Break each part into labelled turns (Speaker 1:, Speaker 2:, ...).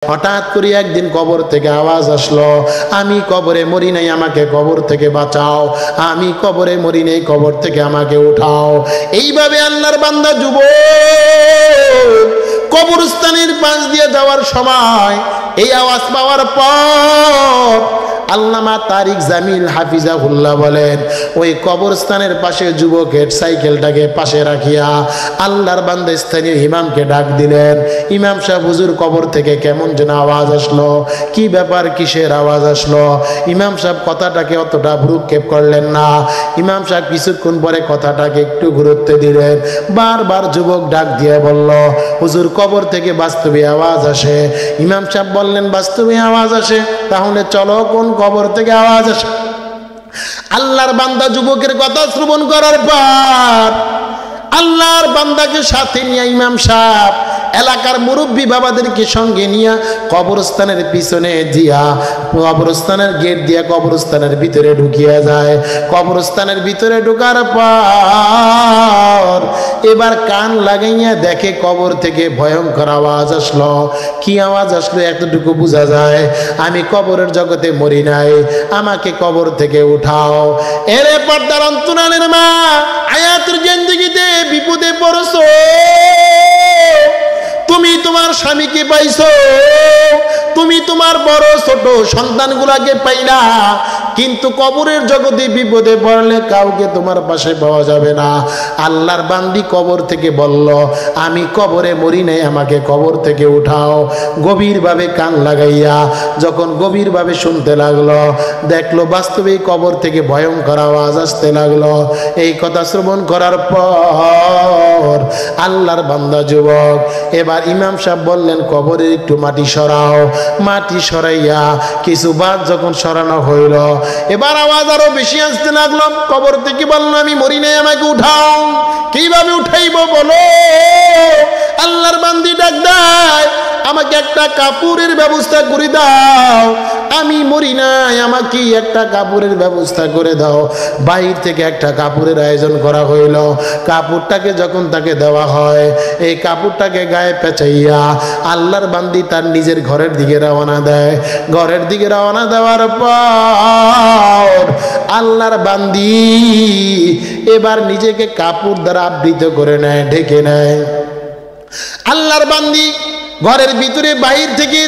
Speaker 1: হঠাৎ করে একদিন কবর থেকে আওয়াজ আসলো, আমি কবরে মরি নাই, আমাকে কবর থেকে বাঁচাও, আমি কবরে মরি নাই, কবর থেকে আমাকে উঠাও। এইভাবে আল্লাহর বান্দা যুবক কবরস্থানের পাশ দিয়ে যাওয়ার সময় এই আওয়াজ পাওয়ার পর আল্লামা তারিক জামিল হাফিজাহুল্লাহ বলেন, ওই কবরস্থানের পাশে যুবকের সাইকেলটাকে পাশে রাখিয়া আল্লাহর বান্দা স্থানীয় ইমামকে ডাক দিলেন। ইমাম সাহেব, হুজুর কবর থেকে কেমন যেন আওয়াজ আসলো, কি ব্যাপার, কিসের আওয়াজ আসলো? ইমাম সাহেব কথাটাকে অতটা ভ্রুক্ষেপ করলেন না। ইমাম সাহেব কিছুক্ষণ পরে কথাটাকে একটু গুরুত্ব দিলেন। বারবার যুবক ডাক দিয়ে বলল, হুজুর কবর থেকে বাস্তবে আওয়াজ আসে। ইমাম সাহেব বললেন, বাস্তবে আওয়াজ আসে? তাহলে চলো কোন কবর থেকে আওয়াজ আসে। আল্লাহর বান্দা যুবকের কথা শ্রবণ করার পর আল্লাহর বান্দাকে সাথে নিয়ে ইমাম সাহেব এলাকার মুরব্বী বাবাদেরকে সঙ্গে নিয়ে কবরস্থানের পিছনে দিয়া কবরস্থানের গেট দিয়ে কবরস্থানের ভিতরে ঢুকিয়ে যায়। কবরস্থানের ভিতরে ঢোকার পর এবার কান লাগাইয়া দেখে কবর থেকে ভয়ঙ্কর আওয়াজ আসলো। কি আওয়াজ আসলো এতটুকু বোঝা যায়, আমি কবরের জগতে মরি নাই, আমাকে কবর থেকে উঠাও। এরে পর্দার অন্তরালের মা, আয়াতের জিন্দেগিতে বিপদে পড়ছো, তুমি তোমার স্বামীকে পাইছো, তুমি তোমার বড় ছোট সন্তানগুলাকে পাইলা, কিন্তু কবরের জগতে বিপদে পড়লে কাউকে তোমার পাশে পাওয়া যাবে না। আল্লাহর বান্দি কবর থেকে বলল, আমি কবরে মরি নাই, আমাকে কবর থেকে উঠাও। গভীরভাবে কান লাগাইয়া যখন গভীরভাবে শুনতে লাগলো, দেখলো বাস্তবে কবর থেকে ভয়ঙ্কর আওয়াজ আসতে লাগলো। এই কথা শ্রবণ করার পর আল্লাহর বান্দা যুবক এবার ইমাম সাহেব বললেন, কবরের একটু মাটি সরাও। মাটি সরাইয়া কিছু বাদ যখন সরানো হইল, এবার আওয়াজ আরো বেশি আসতে লাগলো। কবর থেকে বললো, আমি মরি নাই, আমাকে উঠাও। কিভাবে উঠাইব বলো? আল্লাহর বান্দি ডাক দেয়, আমাকে একটা কাপড়ের ব্যবস্থা করে দাও, আমি মরি নাই, আমাকে একটা কাপড়ের ব্যবস্থা করে দাও। বাইরে থেকে একটা কাপড়ের আয়োজন করা হইল। কাপড়টাকে যখন তাকে দেওয়া হয়, এই কাপড়টাকে গায়ে পেঁচাইয়া আল্লাহর বান্দি তার নিজের ঘরের দিকে রওনা দেয়। ঘরের দিকে রওনা দেওয়ার পর আল্লাহর বান্দি এবার নিজেকে কাপড় দ্বারা আবৃত করে নেয়, ঢেকে নেয়। আল্লাহর বান্দি ঘরের ভিতরে বাহির থেকে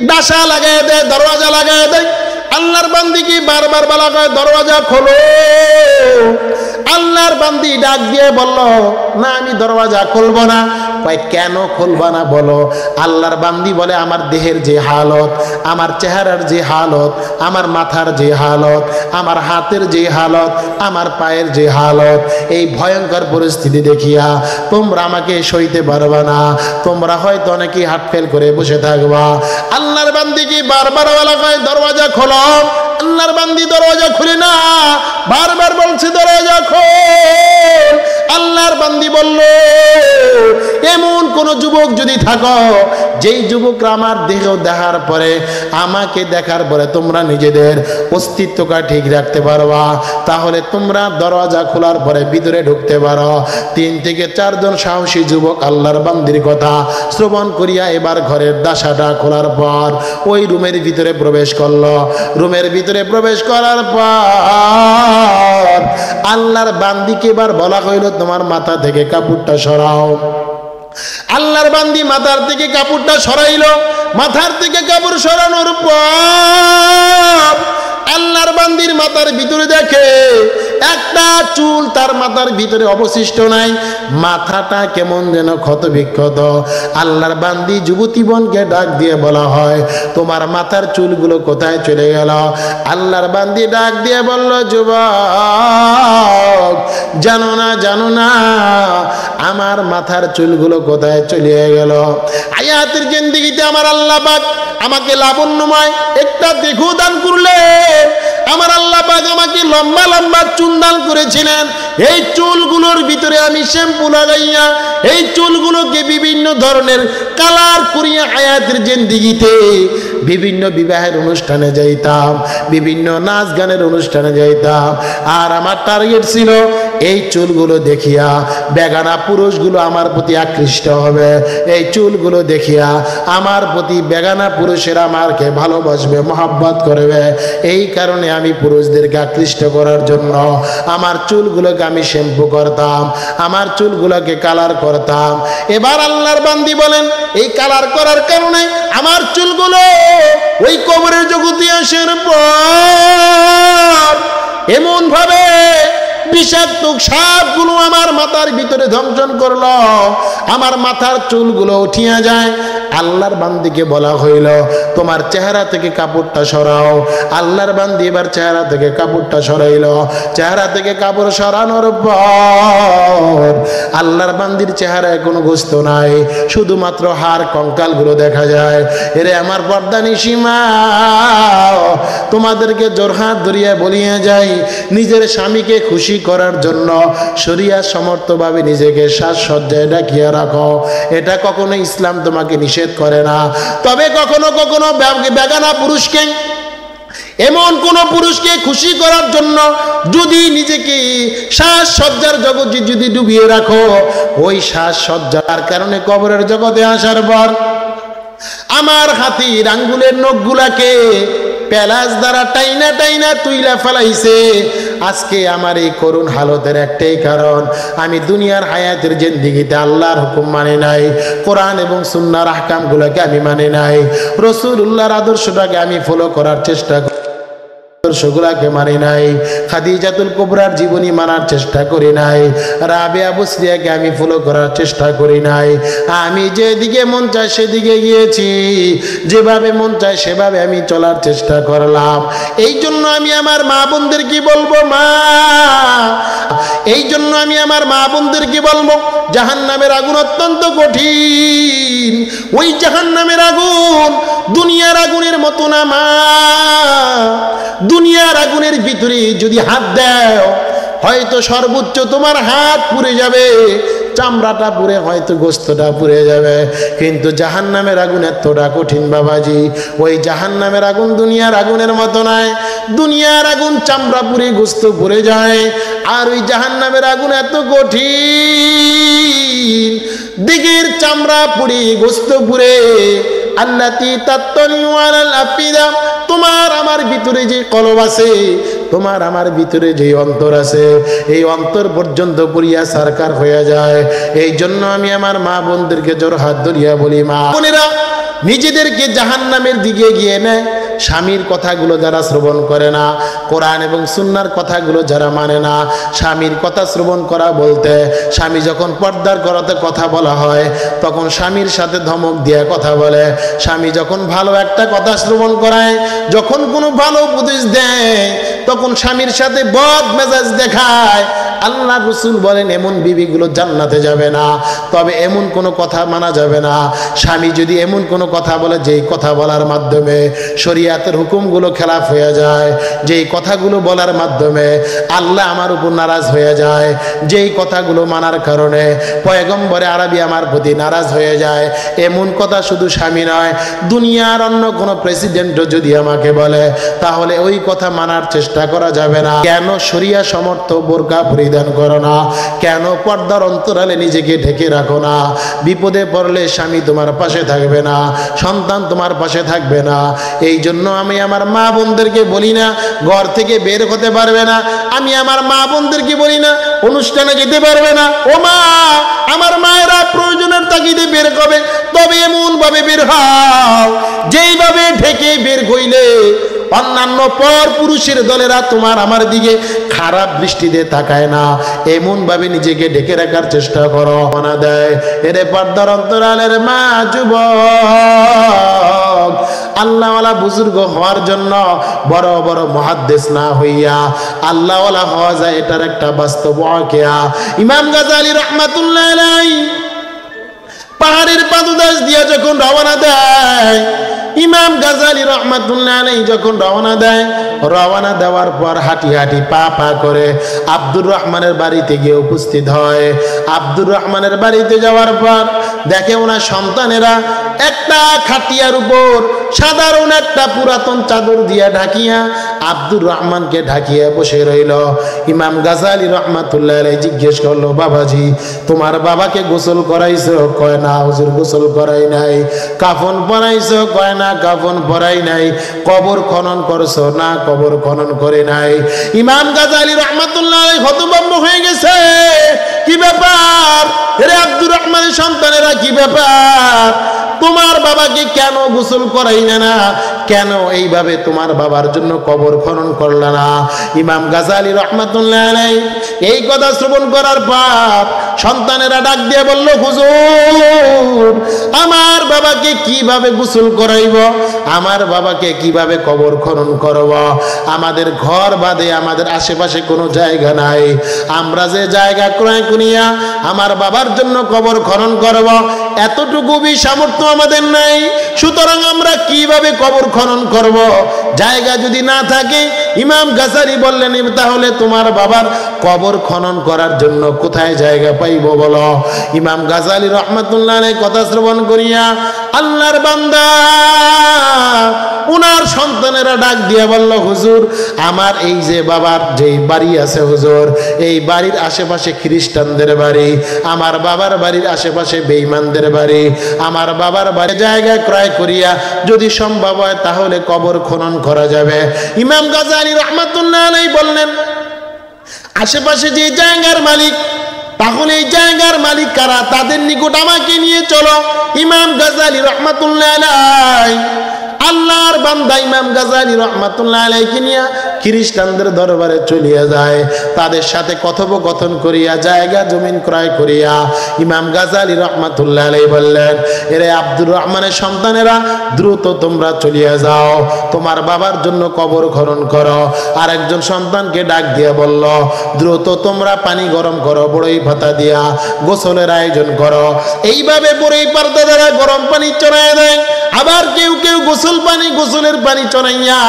Speaker 1: ডাসা লাগায় দেয়, দরওয়াজা লাগায় দেয়। আল্লাহর বান্দিকে বারবার বলা হয়, দরওয়াজা খোলো। আল্লাহর বান্দি ডাক দিয়ে বলল, না আমি দরওয়াজা খুলবো না। ভাই কেন খুলবা না বলো? আল্লাহর বান্দি বলে, আমার দেহের যে হালত, আমার চেহারার যে হালত, আমার মাথার যে হালত, আমার হাতের যে হালত, আমার পায়ের যে হালত, এই ভয়ঙ্কর পরিস্থিতি দেখিয়া তোমরা আমাকে সইতে পারবা না, তোমরা হয়তো অনেকেই হাত ফেল করে বসে থাকবা। আল্লাহর বান্দিকে বারবার বলা হয়, দরওয়াজা খোলো। আল্লাহর বান্দি দরওয়াজা খুলে না, বারবার বলছে দরওয়াজা খোল। আল্লাহর বান্দি বলল, এমন কোন যুবক যদি থাকো, যেই যুবকরা আমার দেহ দেখার পরে, আমাকে দেখার পরে তোমরা নিজেদের অস্তিত্বটা ঠিক রাখতে পারবা, তাহলে তোমরা দরওয়াজা খোলার পরে ভিতরে ঢুকতে পারো। 3 থেকে 4 জন সাহসী যুবক আল্লাহর বান্দির কথা শ্রবণ করিয়া এবার ঘরের দাসাটা খোলার পর ওই রুমের ভিতরে প্রবেশ করলো। রুমের ভিতরে প্রবেশ করার পর আল্লাহর বান্দিকে এবার বলা হইল, তোমার মাথা থেকে কাপড়টা সরাও। আল্লাহর বান্দি মাথার থেকে কাপড়টা সরাইল। মাথার থেকে কাপড় সরানোর পর আল্লাহর বান্দির মাথার ভিতরে দেখে একটা চুল তার মাথার ভিতরে অবশিষ্ট নাই। মাথাটা কেমন যেন ক্ষত বিক্ষত। আল্লাহর বান্দি যুবতী বোনকে ডাক দিয়ে বলা হয়, তোমার মাথার চুলগুলো কোথায় চলে গেল? আল্লাহর বান্দি ডাক দিয়ে বলল, যুবক জানো না আমার মাথার চুলগুলো কোথায় চলে গেল? আয়াতের জিন্দেগিতে আমার আল্লাহ পাক আমাকে লাবণ্যময় একটা দেহ দান করলেন। আমার আল্লাহ পাক আমাকে লম্বা লম্বা চুল দান করেছিলেন। এই চুলগুলোর ভিতরে আমি শ্যাম্পু লাগাইয়া এই চুলগুলোকে বিভিন্ন ধরনের কালার করিয়া আয়াতের জিন্দেগিতে বিভিন্ন বিবাহের অনুষ্ঠানে যাইতাম, বিভিন্ন নাচ গানের অনুষ্ঠানে যাইতাম। আর আমার টার্গেট ছিল এই চুলগুলো দেখিয়া বেগানা পুরুষগুলো আমার প্রতি আকৃষ্ট হবে, এই চুলগুলো দেখিয়া আমার প্রতি বেগানা পুরুষেরা আমাকে ভালোবাসবে, মহব্বত করবে। এই কারণে আমি পুরুষদেরকে আকৃষ্ট করার জন্য আমার চুলগুলোকে আমি শ্যাম্পু করতাম, আমার চুলগুলোকে কালার করতাম। এবার আল্লাহর বান্দি বলেন, এই কালার করার কারণে আমার চুলগুলো ওই কবরের জগতে আসার পর এমন ভাবে বিষাক্ত সাপগুলো আমার মাথার ভিতরে দংশন করলো, আমার মাথার চুলগুলো উঠিয়া যায়। আল্লাহর বান্দিকে বলা হইল, তোমার চেহারা থেকে কাপড়টা সরাও। আল্লাহর বান্দি এবার চেহারা থেকে কাপড়টা সরাইল। চেহারা থেকে কাপড় সরানোর পর আল্লাহর বান্দির চেহারায় কোনো গোস্ত নাই, শুধুমাত্র হাড় কঙ্কালগুলো দেখা যায়। এরে আমার পর্দা নিশিমা, তোমাদেরকে জোরহাত ধরিয়া বলিয়া যাই, নিজের স্বামীকে খুশি করার জন্য শরিয়া সমর্থভাবে নিজেকে সাজসজ্জায় ডাকিয়া রাখো। এটা কখনো ইসলাম তোমাকে নিষেধ করে না। তবে কখনো কখনো বেগানা পুরুষকে, এমন কোন পুরুষকে খুশি করার জন্য যদি নিজেকে সাজসজ্জার জগতে যদি ডুবিয়ে রাখো, ওই সাজসজ্জার কারণে কবরের জগতে আসার পর আমার হাতির আঙ্গুলের নখগুলাকে পেলাস দ্বারা টাইনা টাইনা তুইলা ফেলাইছে। আজকে আমার এই করুণ হালতের একটাই কারণ, আমি দুনিয়ার হায়াতের জিন্দেগিতে আল্লাহর হুকুম মানে নাই, কোরআন এবং সুন্নাহর আহকামগুলোকে আমি মানে নাই, রাসূলুল্লাহর আদর্শটাকে আমি ফলো করার চেষ্টা করি, আদর্শগুলাকে মানি নাই, খাদিজাতুল কুবরার জীবনী মানার চেষ্টা করি নাই, রাবেয়া বুসরিয়াকে আমি ফলো করার চেষ্টা করি নাই। আমি যেদিকে মন চায় সেদিকে গিয়েছি, যেভাবে মন চায় সেভাবে আমি চলার চেষ্টা করলাম। এই জন্য আমি আমার মা বোনদেরকে বলবো, মা, এই জন্য আমি আমার মা বোনদেরকে বলবো, জাহান্নামের আগুন অত্যন্ত কঠিন। ওই জাহান্নামের আগুন দুনিয়ার আগুনের মতো না মা। দুনিয়ার আগুনের ভিতরে যদি হাত দাও, হয়তো সর্বোচ্চ তোমার হাত পুড়ে যাবে, চামড়াটা পুড়ে, হয়তো গোস্তটা পুড়ে যাবে, কিন্তু জাহান্নামের আগুন এতটা কঠিন বাবাজি। ওই জাহান্নামের আগুন দুনিয়ার আগুনের মতো নয়। দুনিয়ার আগুন চামড়া পুড়ে গোস্ত পুড়ে যায়, আর ওই জাহান্নামের আগুন এত কঠিন, দিকের চামড়া পুড়ে গোস্ত পুড়ে। আল্লাতি তাত্তালিউ আলাল আফিদা, তোমার আমার ভিতরে যে কলব আছে, তোমার আমার ভিতরে যে অন্তর আছে, এই অন্তর পর্যন্ত পুরিয়া সারকার হয়ে যায়। এই জন্য আমি আমার মা বোনদেরকে জোর হাত ধরিয়া বলি, মা বোনেরা নিজেদেরকে জাহান্নামের দিকে গিয়ে নেয়। স্বামীর কথাগুলো যারা শ্রবণ করে না, কোরআন এবং সুন্নাহর কথাগুলো যারা মানে না, স্বামীর কথা শ্রবণ করা বলতে, স্বামী যখন পর্দার করতে কথা বলা হয় তখন স্বামীর সাথে ধমক দিয়ে কথা বলে, স্বামী যখন ভালো একটা কথা শ্রবণ করায়, যখন কোনো ভালো উপদেশ দেয়, তখন স্বামীর সাথে বদ মেজাজ দেখায়। আল্লাহ রাসূল বলেন, এমন বিবিগুলো জান্নাতে যাবে না। তবে এমন কোনো কথা মানা যাবে না। স্বামী যদি এমন কোনো কথা বলে, যেই কথা বলার মাধ্যমে শরীয়তের হুকুমগুলো খেলাফ হয়ে যায়, যেই কথাগুলো বলার মাধ্যমে আল্লাহ আমার উপর নারাজ হয়ে যায়, যেই কথাগুলো মানার কারণে পয়গম্বরে আরবি আমার প্রতি নারাজ হয়ে যায়, এমন কথা শুধু স্বামী নয়, দুনিয়ার অন্য কোনো প্রেসিডেন্টও যদি আমাকে বলে, তাহলে ওই কথা মানার চেষ্টা করা যাবে না। কেন শরিয়া সমর্থ বোরকা পরিধান করো না? কেন পর্দার অন্তরালে নিজেকে ঢেকে রাখো না? বিপদে পড়লে স্বামী তোমার পাশে থাকবে না, সন্তান তোমার পাশে থাকবে না। এই জন্য আমি আমার মা বোনদেরকে বলি না ঘর থেকে বের হতে পারবে না, আমি আমার মা বোনদেরকে বলি না অনুষ্ঠানে যেতে পারবে না। ও মা, আমার মায়েরা প্রয়োজনের তাগিদে বের হবে, তবে এমন ভাবে বের হও যেইভাবে ঢেকে বের হইলে অন্যান্য পর পুরুষের দলেরা তোমার আমার দিকে খারাপ দৃষ্টিতে তাকায় না, এমন ভাবে নিজেকে ঢেকে রাখার চেষ্টা করো। মানা দেয়, এরে পর্দার অন্তরালের মা, যুবক, আল্লাহওয়ালা বুজুর্গ হওয়ার জন্য বড় বড় মুহাদ্দিস না হইয়া আল্লাহওয়ালা হওয়া যায়, এটার একটা বাস্তব ওয়াকিয়া। ইমাম গাজ্জালী রাহমাতুল্লাহ আলাইহি পাহাড়ের পাদদেশ দিয়ে যখন রওনা দেয়, ইমাম ইমাম গাজালি রহমাতুল্লাহ আলাইহি যখন রওনা দেয়, রওনা দেওয়ার পর হাঁটি হাঁটি পা পা করে আব্দুর রহমানের বাড়িতে গিয়ে উপস্থিত হয়। আব্দুর রহমানের বাড়িতে যাওয়ার পর দেখে ওনার সন্তানেরা একটা খাটিয়ার উপর সাধারণ একটা পুরাতন চাদর দিয়া ঢাকিয়া আব্দুর রহমানকে ঢাকিয়া বসে রইল। ইমাম গাজালি রহমাতুল্লাহ আলাইহি জিজ্ঞেস করলো, বাবাজি তোমার বাবাকে গোসল করাইছো? কয় না হুজুর গোসল করাই নাই। কাফন পরাইছো? কয় না কাফন পরাই নাই। কবর খনন করছো? না কবর খনন করে নাই। ইমাম গাজালি রহমাতুল্লাহ আলাইহি হতভম্ব হয়ে গেছে। কি ব্যাপার রে আব্দুর রহমানের সন্তানেরা, কি ব্যাপার? তোমার বাবাকে কেন গোসল করাই না? কেন এইভাবে তোমার বাবার জন্য কবর খনন করলা না? ইমাম গাজালি রহমাতুল্লাহ আলাইহি এই কথা শ্রবণ করার পর সন্তানেরা ডাক দিয়ে বলল, হুজুর আমার বাবাকে কিভাবে গোসল করাইব, আমার বাবাকে কিভাবে কবর খনন করব? আমাদের ঘর বাদে আমাদের আশেপাশে কোনো জায়গা নাই। আমরা যে জায়গা ক্রয় করিয়া আমার বাবার জন্য কবর খনন করব এতটুকু সামর্থ্য আমাদের নাই। সুতরাং আমরা কিভাবে কবর খনন করব? জায়গা যদি না থাকে, ইমাম গাজালি বললেন, তাহলে তোমার বাবার কবর খনন করার জন্য কোথায় জায়গা পাইব বলো? ইমাম গাজালি রহমাতুল্লাহ আলাইহি কথা শ্রবণ করিয়া আল্লাহর বান্দা উনার সন্তানেরা ডাক দিয়া বলল, হুজুর আমার এই যে বাবার যেই বাড়ি আছে হুজুর, এই বাড়ির আশেপাশে খ্রিস্টানদের বাড়ি, আমার বাবার বাড়ির আশেপাশে বেঈমানদের বাড়ি, আমার বাবার বাড়ি জায়গা ক্রয় করিয়া যদি সম্ভব হয় তাহলে কবর খনন করা যাবে। ইমাম গাজালি রহমাতুল্লাহ আলাইহি বললেন, আশেপাশে যে জায়গার মালিক, তাহলে এই জায়গার মালিক কারা? তাদের নিকট আমাকে নিয়ে চলো। ইমাম গাজালি রহমাতুল্লাহ আলাইহি আল্লাহর বান্দা ইমাম গাজালি রহমাতুল্লাহ আলাইহি নিয়ে খ্রিস্টানদের দরবারে চলিয়া যায়। তাদের সাথে কথোপকথন করিয়া জায়গা জমিন ক্রয় করিয়া ইমাম গাজালি রহমাতুল্লাহ আলাইহি বললেন, এরে আব্দুর রহমানের সন্তানেরা দ্রুত তোমরা চলিয়া যাও, তোমার বাবার জন্য কবর খনন করো। আর একজন সন্তানকে ডাক দিয়া বলল, দ্রুত তোমরা পানি গরম করো, বড়ই পাতা দিয়া গোসলের আয়োজন করো। এইভাবে বড়ই পাতা দ্বারা গরম পানি চড়াইয়া দেয়। আবার কেউ কেউ গোসলের পানি চড়াইয়া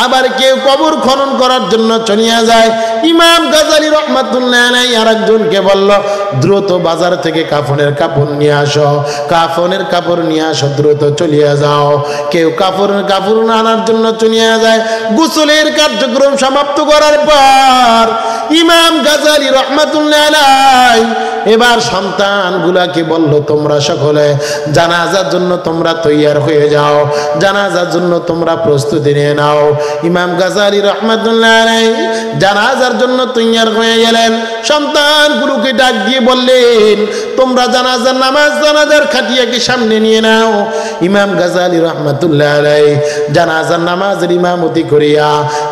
Speaker 1: আবার কেউ কবর খনন করার জন্য চলিয়া যায়। ইমাম গাজালি রহমাতুল্লাহ আলাইহি আরেকজনকে বলল, দ্রুত বাজার থেকে কাফনের কাপড় নিয়ে আসো, কাফনের কাপড় নিয়ে আসো, দ্রুত চলিয়া যাও। কেউ কাপড়ের কাপড় আনার জন্য চলিয়া যায়। গোসলের কার্যক্রম সমাপ্ত করার পর ইমাম গাজালি রহমাতুল্লাহ আলাইহি এবার সন্তানগুলাকে বলল, তোমরা সকলে জানাজার জন্য তোমরা তৈয়ার হয়ে যাও, জানাজার জন্য তোমরা প্রস্তুতি নিয়ে নাও। ইমাম গাজালি রহমাতুল্লাহ আলাইহি জানাজার জন্য তৈয়ার হয়ে গেলেন। সন্তানগুলোকে ডাক দিয়ে বললেন, তোমরা জানাজার নামাজ, জানাজার খাটিয়াকে সামনে নিয়ে নাও। ইমাম গাজালি রহমাতুল্লাহ আলাইহি জানাজার নামাজের ইমামতি করিয়া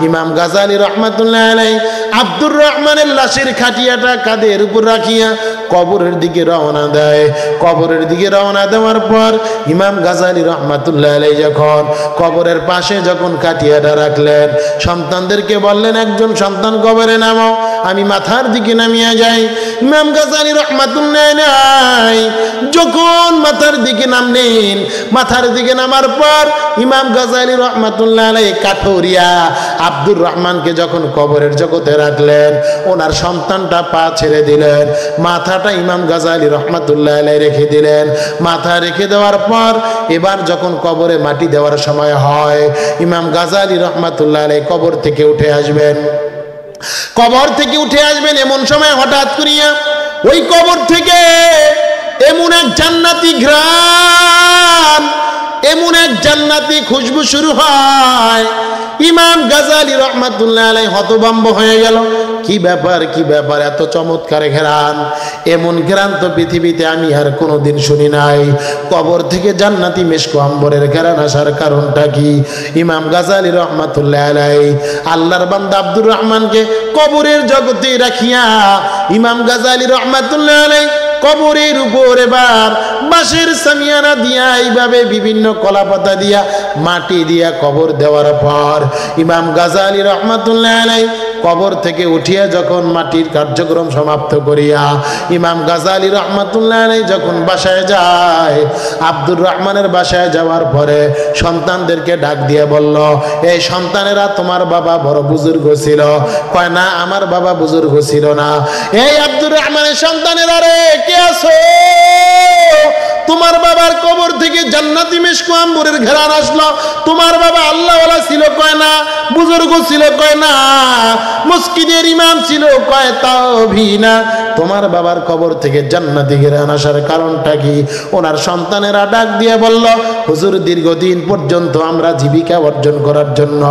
Speaker 1: ইমাম গাজালি রহমাতুল্লাহ আলাইহি আব্দুর রহমানের লাশের খাটিয়াটা কাঁধের উপর রাখিয়া কবরের দিকে রওনা দেয়। কবরের দিকে রওনা দেওয়ার পর ইমাম গাজালি রহমাতুল্লাহ আলাইহি যখন কবরের পাশে যখন খাটিয়াটা রাখলেন, সন্তানদেরকে বললেন, একজন সন্তান কবরে নামাও, আমি মাথার দিকে নামিয়ে যাই। ইমাম গাজালি রহমাতুল্লাহ আলাইহি যখন মাথার দিকে নামলেন, মাথার দিকে নামার পর ইমাম গাজালি রহমাতুল্লাহ আলাইহি কাঠুরিয়া আব্দুর রহমানকে যখন কবরের জগতে রাখলেন, ওনার সন্তানটা পা ছেড়ে দিলেন, মাথাটা ইমাম গাজালি রহমাতুল্লাহ আলাইহি রেখে দিলেন। মাথা রেখে দেওয়ার পর এবার যখন কবরে মাটি দেওয়ার সময় হয়, ইমাম গাজালি রহমাতুল্লাহ আলাইহি কবর থেকে উঠে আসবেন। কবর থেকে উঠে আসবেন এমন সময় হঠাৎ করিয়া ওই কবর থেকে এমন এক জান্নাতি ঘ্রাণ, এমন এক জান্নাতি খুশবু শুরু হয়। ইমাম গাজালি রহমাতুল্লাহ আলাইহি হতভম্ব হয়ে গেল। কি ব্যাপার, কি ব্যাপার, এত চমৎকার ঘ্রাণ, এমন ঘ্রাণ তো পৃথিবীতে আমি আর কোনোদিন শুনি নাই। কবর থেকে জান্নাতি মেশক আম্বরের ঘ্রাণ আসার কারণটা কি? ইমাম গাজালি রহমাতুল্লাহ আলাইহি আল্লাহর বান্দা আব্দুর রহমানকে কবরের জগতে রাখিয়া ইমাম গাজালি রহমাতুল্লাহ আলাইহি কবরের উপর এবার বাঁশের সামিয়ানা দিয়া এইভাবে বিভিন্ন কলাপাতা দিয়া মাটি দিয়া কবর দেওয়ার পর ইমাম গাজালি রহমাতুল্লাহ আলাইহি কবর থেকে উঠিয়া যখন মাটির কার্যক্রম সমাপ্ত করিয়া ইমাম গাজালি রহমাতুল্লাহ আলাইহি যখন বাসায় যায়, আব্দুর রহমানের বাসায় যাওয়ার পরে সন্তানদেরকে ডাক দিয়ে বলল, এই সন্তানেরা তোমার বাবা বড় বুজুর্গ ছিল। কয় না, আমার বাবা বুজুর্গ ছিল না। এই আব্দুর রহমানের সন্তানেরা, রে কে আছো? তোমার বাবার কবর থেকে জান্নাতি মিশকু আম্বরের ঘেরান আসলো। তোমার বাবা আল্লাহওয়ালা ছিল? কয় না। বুজুর্গ ছিল? কয় না। মসজিদের ইমাম ছিল? কয় তাও ভি না। তোমার বাবার কবর থেকে জান্নাতি ঘেরান আসার কারণটা কি? ওনার সন্তানেরা ডাক দিয়ে বলল, হুজুর দীর্ঘদিন পর্যন্ত আমরা জীবিকা অর্জন করার জন্য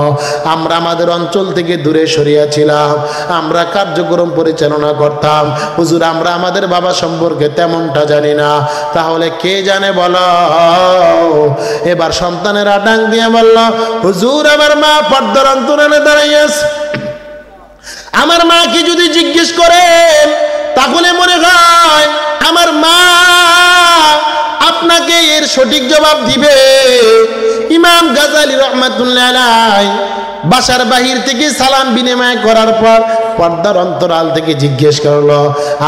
Speaker 1: আমরা আমাদের অঞ্চল থেকে দূরে সরিয়া ছিলাম, আমরা কার্যক্রম পরিচালনা করতাম। হুজুর আমরা আমাদের বাবা সম্পর্কে তেমনটা জানি না, তাহলে কে জানে বলো? এবার সন্তানেরা ডাক দিয়ে বলল, হুজুর আমার মা পর্দার অন্তরালে দাঁড়িয়ে আছে। আমার মাকে যদি জিজ্ঞেস করেন তাহলে মনে হয় আমার মা আপনাকে এর সঠিক জবাব দিবে। ইমাম গাজালি রহমাতুল্লাহ আলাইহি বাসার বাহির থেকে সালাম বিনিময় করার পর পর্দার অন্তরাল থেকে জিজ্ঞেস করলো,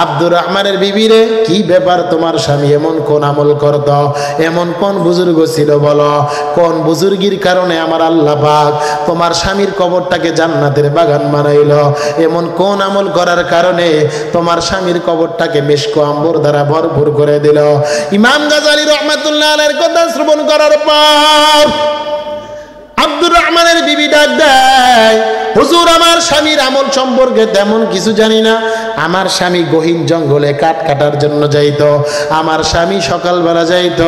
Speaker 1: আব্দুর রহমানের বিবিরে, কি ব্যাপার? তোমার স্বামী এমন কোন আমল করত? এমন কোন বুজুর্গ ছিল বলো? কোন বুজুর্গির কারণে আমার আল্লাহ পাক তোমার স্বামীর কবরটাকে জান্নাতের বাগান বানাইলো? এমন কোন আমল করার কারণে তোমার স্বামীর কবরটাকে মিশকু আম্বর দ্বারা ভরপুর করে দিল? ইমাম গাজালি রহমাতুল্লাহ আলাইহির কথা শ্রবণ করার পর আব্দুর রহমানের বিবি ডাক দেয়, হুজুর আমার স্বামীর আমল সম্পর্কে তেমন কিছু জানি না। আমার স্বামী গহীন জঙ্গলে কাঠ কাটার জন্য যাইত। আমার স্বামী সকালবেলা যাইত,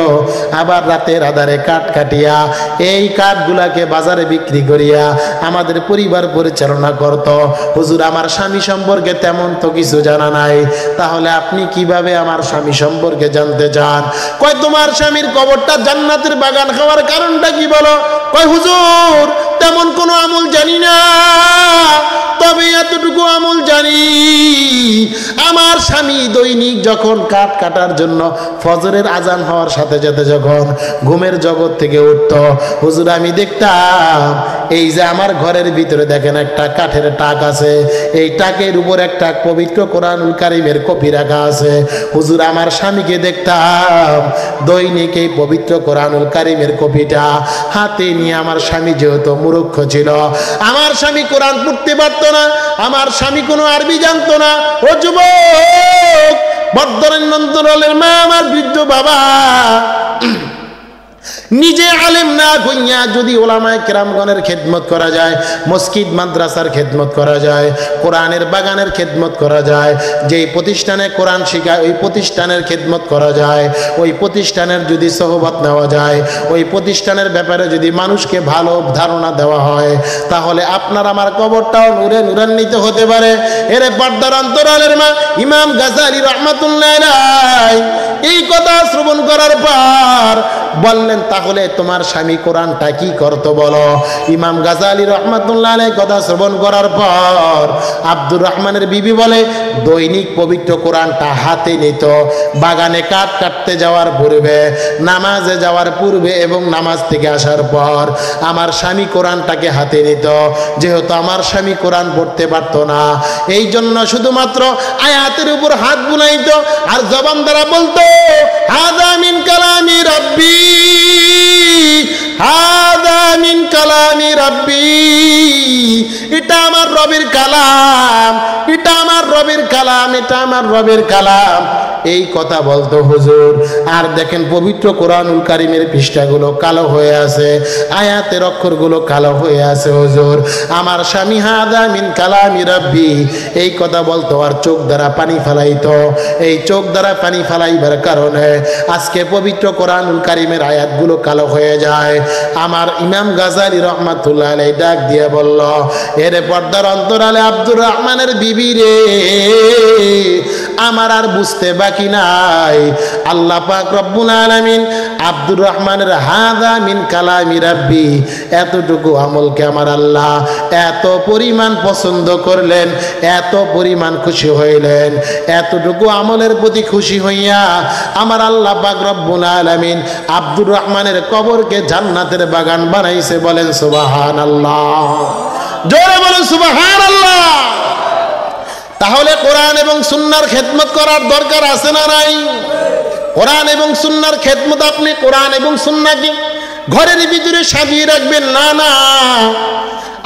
Speaker 1: আবার রাতের আধারে কাঠ কাটিয়া এই কাঠগুলাকে বাজারে বিক্রি করিয়া আমাদের পরিবার পরিচালনা করত। হুজুর আমার স্বামী সম্পর্কে তেমন তো কিছু জানা নাই, তাহলে আপনি কিভাবে আমার স্বামী সম্পর্কে জানতে চান? কয় তোমার স্বামীর কবরটা জান্নাতের বাগান হওয়ার কারণটা কি বলো? কয় হুজুর তেমন কোনো আমল জানি না, তবে এতটুকু আমল জানি, আমার স্বামী দৈনিক যখন কাঠ কাটার জন্য ফজরের আজান হওয়ার সাথে সাথে যখন ঘুমের জগৎ থেকে উঠত, হুজুর আমি দেখতাম এই যে আমার ঘরের ভিতরে দেখেন একটা কাঠের টাক আছে, এই টাকের উপর একটা পবিত্র কোরআনুল কারীমের কপি রাখা আছে। হুজুর আমার স্বামীকে দেখতাম দৈনিক এই পবিত্র কোরআনুল কারীমের কপিটা হাতে নিয়ে, আমার স্বামী যেহেতু মূর্খ ছিল, আমার স্বামী কোরআন পড়তে পারতো না, আমার স্বামী কোনো আরবি জানতো না। ও যুবক, বর্ধমানের মা, আমার বৃদ্ধ বাবা নিজে আলেম না হইয়া যদি ওলামায়ে কেরামগণের খেদমত করা যায়, মসজিদ মাদ্রাসার খেদমত করা যায়, কোরআনের বাগানের খেদমত করা যায়, যেই প্রতিষ্ঠানে কোরআন শিখায় ওই প্রতিষ্ঠানের খেদমত করা যায়, ওই প্রতিষ্ঠানের যদি সোহবত নেওয়া যায়, ওই প্রতিষ্ঠানের ব্যাপারে যদি মানুষকে ভালো ধারণা দেওয়া হয়, তাহলে আপনার আমার কবরটাও নূরে নূরান্বিত হতে পারে। এর পর্দার অন্তরালের মা ইমাম গাজালি রহমাতুল্লাহ আলাইহি এই কথা শ্রবণ করার পর বললেন, তাহলে তোমার স্বামী কোরআনটা কি করতো বলো? ইমাম গাজালি রহমাতুল্লাহ আলাইহি কথা শ্রবণ করার পর আব্দুর রহমানের বিবি বলে, দৈনিক পবিত্র কোরআনটা হাতে নিত, বাগানে কাঠ কাটতে যাওয়ার পূর্বে, নামাজে যাওয়ার পূর্বে এবং নামাজ থেকে আসার পর আমার স্বামী কোরআনটাকে হাতে নিত। যেহেতু আমার স্বামী কোরআন পড়তে পারতো না, এই জন্য শুধুমাত্র আয়াতের উপর হাত বুলাইত আর জবান দ্বারা বলতো, হাযা মিন কালামি রাব্বি, হাযা মিন কালামি রাব্বি, এটা আমার রবের কালাম, এটা আমার রবের কালাম, এটা আমার রবের কালাম, এই কথা বলতো হুজুর। আর দেখেন পবিত্র কোরআনুল কারীমের পৃষ্ঠাগুলো কালো হয়ে আছে, আয়াতের অক্ষরগুলো কালো হয়ে আছে হুজুর। আমার স্বামী হাযা মিন কালামি রাব্বি এই কথা বলতো আর চোখ দ্বারা পানি ফেলাইতো। এই চোখ দ্বারা পানি ফেলাইবার কারণে আজকে পবিত্র কোরআনুল কারীমের আয়াতগুলো কালো হয়ে যায়। আমার ইমাম গাজালি রহমাতুল্লাহ আলাইহি ডাক দিয়ে বলল, এর পর্দার অন্তরালে আব্দুর রহমানের বিবি রে, আমার আর বুঝতে বাকি নাই, আল্লাহ পাক রব্বুল আলামিন আব্দুর রহমানের হাদা মিন কালামি রাব্বি, এতটুকু আমলকে আমার আল্লাহ এত পরিমাণ পছন্দ করলেন, এত পরিমাণ খুশি হইলেন, এতটুকু আমলের প্রতি খুশি হইয়া আমার আল্লাহ পাক রব্বুল আলামিন আব্দুর রহমানের কবরকে জান্নাতের বাগান বানাইছে। বলেন সুবহানাল্লাহ, জোরে বলেন সুবহানাল্লাহ। তাহলে কোরআন এবং সুন্নাহর খেদমত করার দরকার আছে না নাই? কোরআন এবং সুন্নাহর খেদমত, আপনি কোরআন এবং সুন্নাহকে ঘরের ভিতরে সাজিয়ে রাখবেন না, না,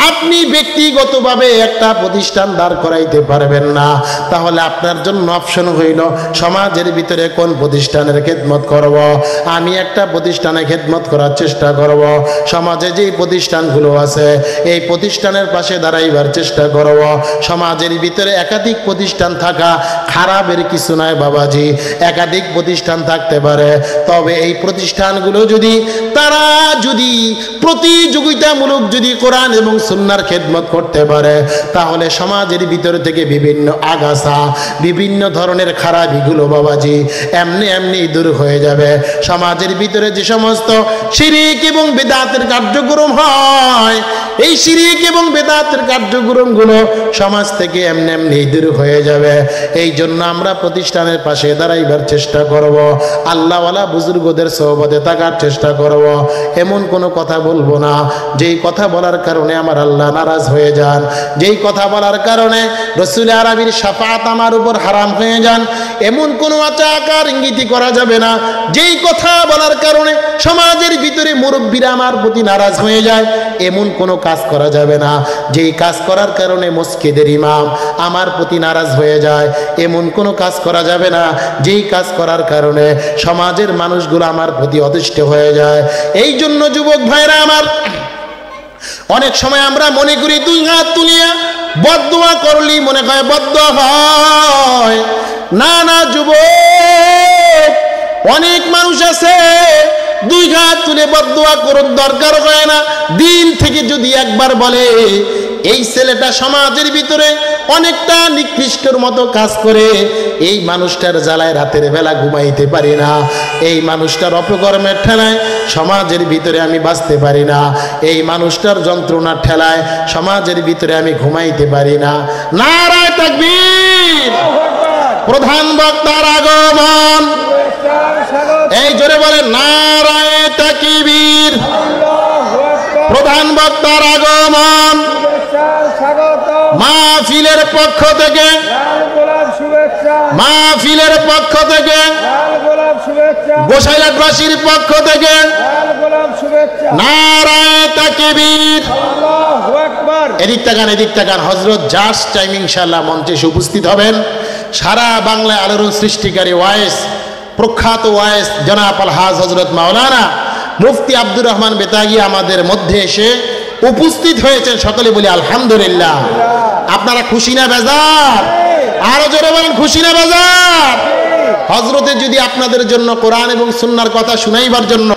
Speaker 1: আপনি ব্যক্তিগতভাবে একটা প্রতিষ্ঠান দাঁড় করাইতে পারবেন না। তাহলে আপনার জন্য অপশন হইল সমাজের ভিতরে কোন প্রতিষ্ঠানের খেদমত করব। আমি একটা প্রতিষ্ঠানে খেদমত করার চেষ্টা করব, সমাজে যেই প্রতিষ্ঠানগুলো আছে এই প্রতিষ্ঠানের পাশে দাঁড়াইবার চেষ্টা করব। সমাজের ভিতরে একাধিক প্রতিষ্ঠান থাকা খারাপের কিছু নয় বাবাজি, একাধিক প্রতিষ্ঠান থাকতে পারে, তবে এই প্রতিষ্ঠানগুলো যদি তারা যদি প্রতিযোগিতামূলক যদি কোরআন এবং সুন্নাহর খেদমত করতে পারে, তাহলে সমাজের ভিতর থেকে বিভিন্ন আগাছা, বিভিন্ন ধরনের খারাপিগুলো বাবাজি এমনি এমনি দূর হয়ে যাবে। সমাজের ভিতরে যে সমস্ত শিরিক এবং বেদাতের কার্যক্রম হয়, এই শিরিক এবং বেদাতের কার্যক্রমগুলো সমাজ থেকে এমনি এমনি দূর হয়ে যাবে। এই জন্য আমরা প্রতিষ্ঠানের পাশে দাঁড়াইবার চেষ্টা করব, আল্লাহওয়ালা বুজুর্গদের সোহবতে থাকার চেষ্টা করব। এমন কোনো কথা বলবো না যেই কথা বলার কারণে আমার আল্লাহ নারাজ হয়ে যান, যেই কথা বলার কারণে রসুল আরবির শাফাত আমার উপর হারাম হয়ে যান। এমন কোনো আচার ইঙ্গিতই করা যাবে না যেই কথা বলার কারণে সমাজের ভিতরে মুরব্বীরা আমার প্রতি নারাজ হয়ে যায়। এমন কোনো কাজ করা যাবে না যেই কাজ করার কারণে মসজিদের ইমাম আমার প্রতি নারাজ হয়ে যায়। এমন কোনো কাজ করা যাবে না যেই কাজ করার কারণে সমাজের মানুষগুলো আমার প্রতি অতিষ্ঠ হয়ে যায়। এই জন্য যুবক ভাইরা আমার, অনেক সময় আমরা মনে করি দুই হাত তুলিয়া বদদুয়া করলি মনে হয় বদদুয়া হয়। না না যুবক, অনেক মানুষ আছে দুই হাত তুলে বদদুয়া করার দরকার হয় না। দিন থেকে যদি একবার বলে এই ছেলেটা সমাজের ভিতরে অনেকটা নিকৃষ্টর মতো কাজ করে, এই মানুষটার জ্বালায় রাতের বেলা ঘুমাইতে পারি না, এই মানুষটার অপকর্মের ঠেলায় সমাজের ভিতরে আমি বাঁচতে পারি না, এই মানুষটার যন্ত্রণার ঠেলায় সমাজের ভিতরে আমি ঘুমাইতে পারি না। নারায়ে তাকবীর, প্রধান বক্তার আগমন, এই জোরে বলে নারায়ে তাকবীর, প্রধান বক্তার আগমন। মাহফিলের পক্ষ থেকে, মাহফিলের পক্ষ থেকে, গোসাইলাটবাসীর পক্ষ থেকে নারায়ে তাকবীর। এদিক তাকান, এদিক তাকান। হযরত জাস্ট টাইম ইনশাআল্লাহ মঞ্চে উপস্থিত হবেন। সারা বাংলায় আলোড়ন সৃষ্টিকারী ওয়াইস, প্রখ্যাত ওয়াইস জনাব আলহাজ হযরত মাওলানা মুফতি আব্দুর রহমান বেতাগী আমাদের মধ্যে এসে উপস্থিত হয়েছেন। সকলে বলি আলহামদুলিল্লাহ। আপনারা খুশি না বেজার? আরো জোরে বলেন খুশি না বেজার? হযরতে যদি আপনাদের জন্য কোরআন এবং সুন্নাহর কথা শুনাইবার জন্য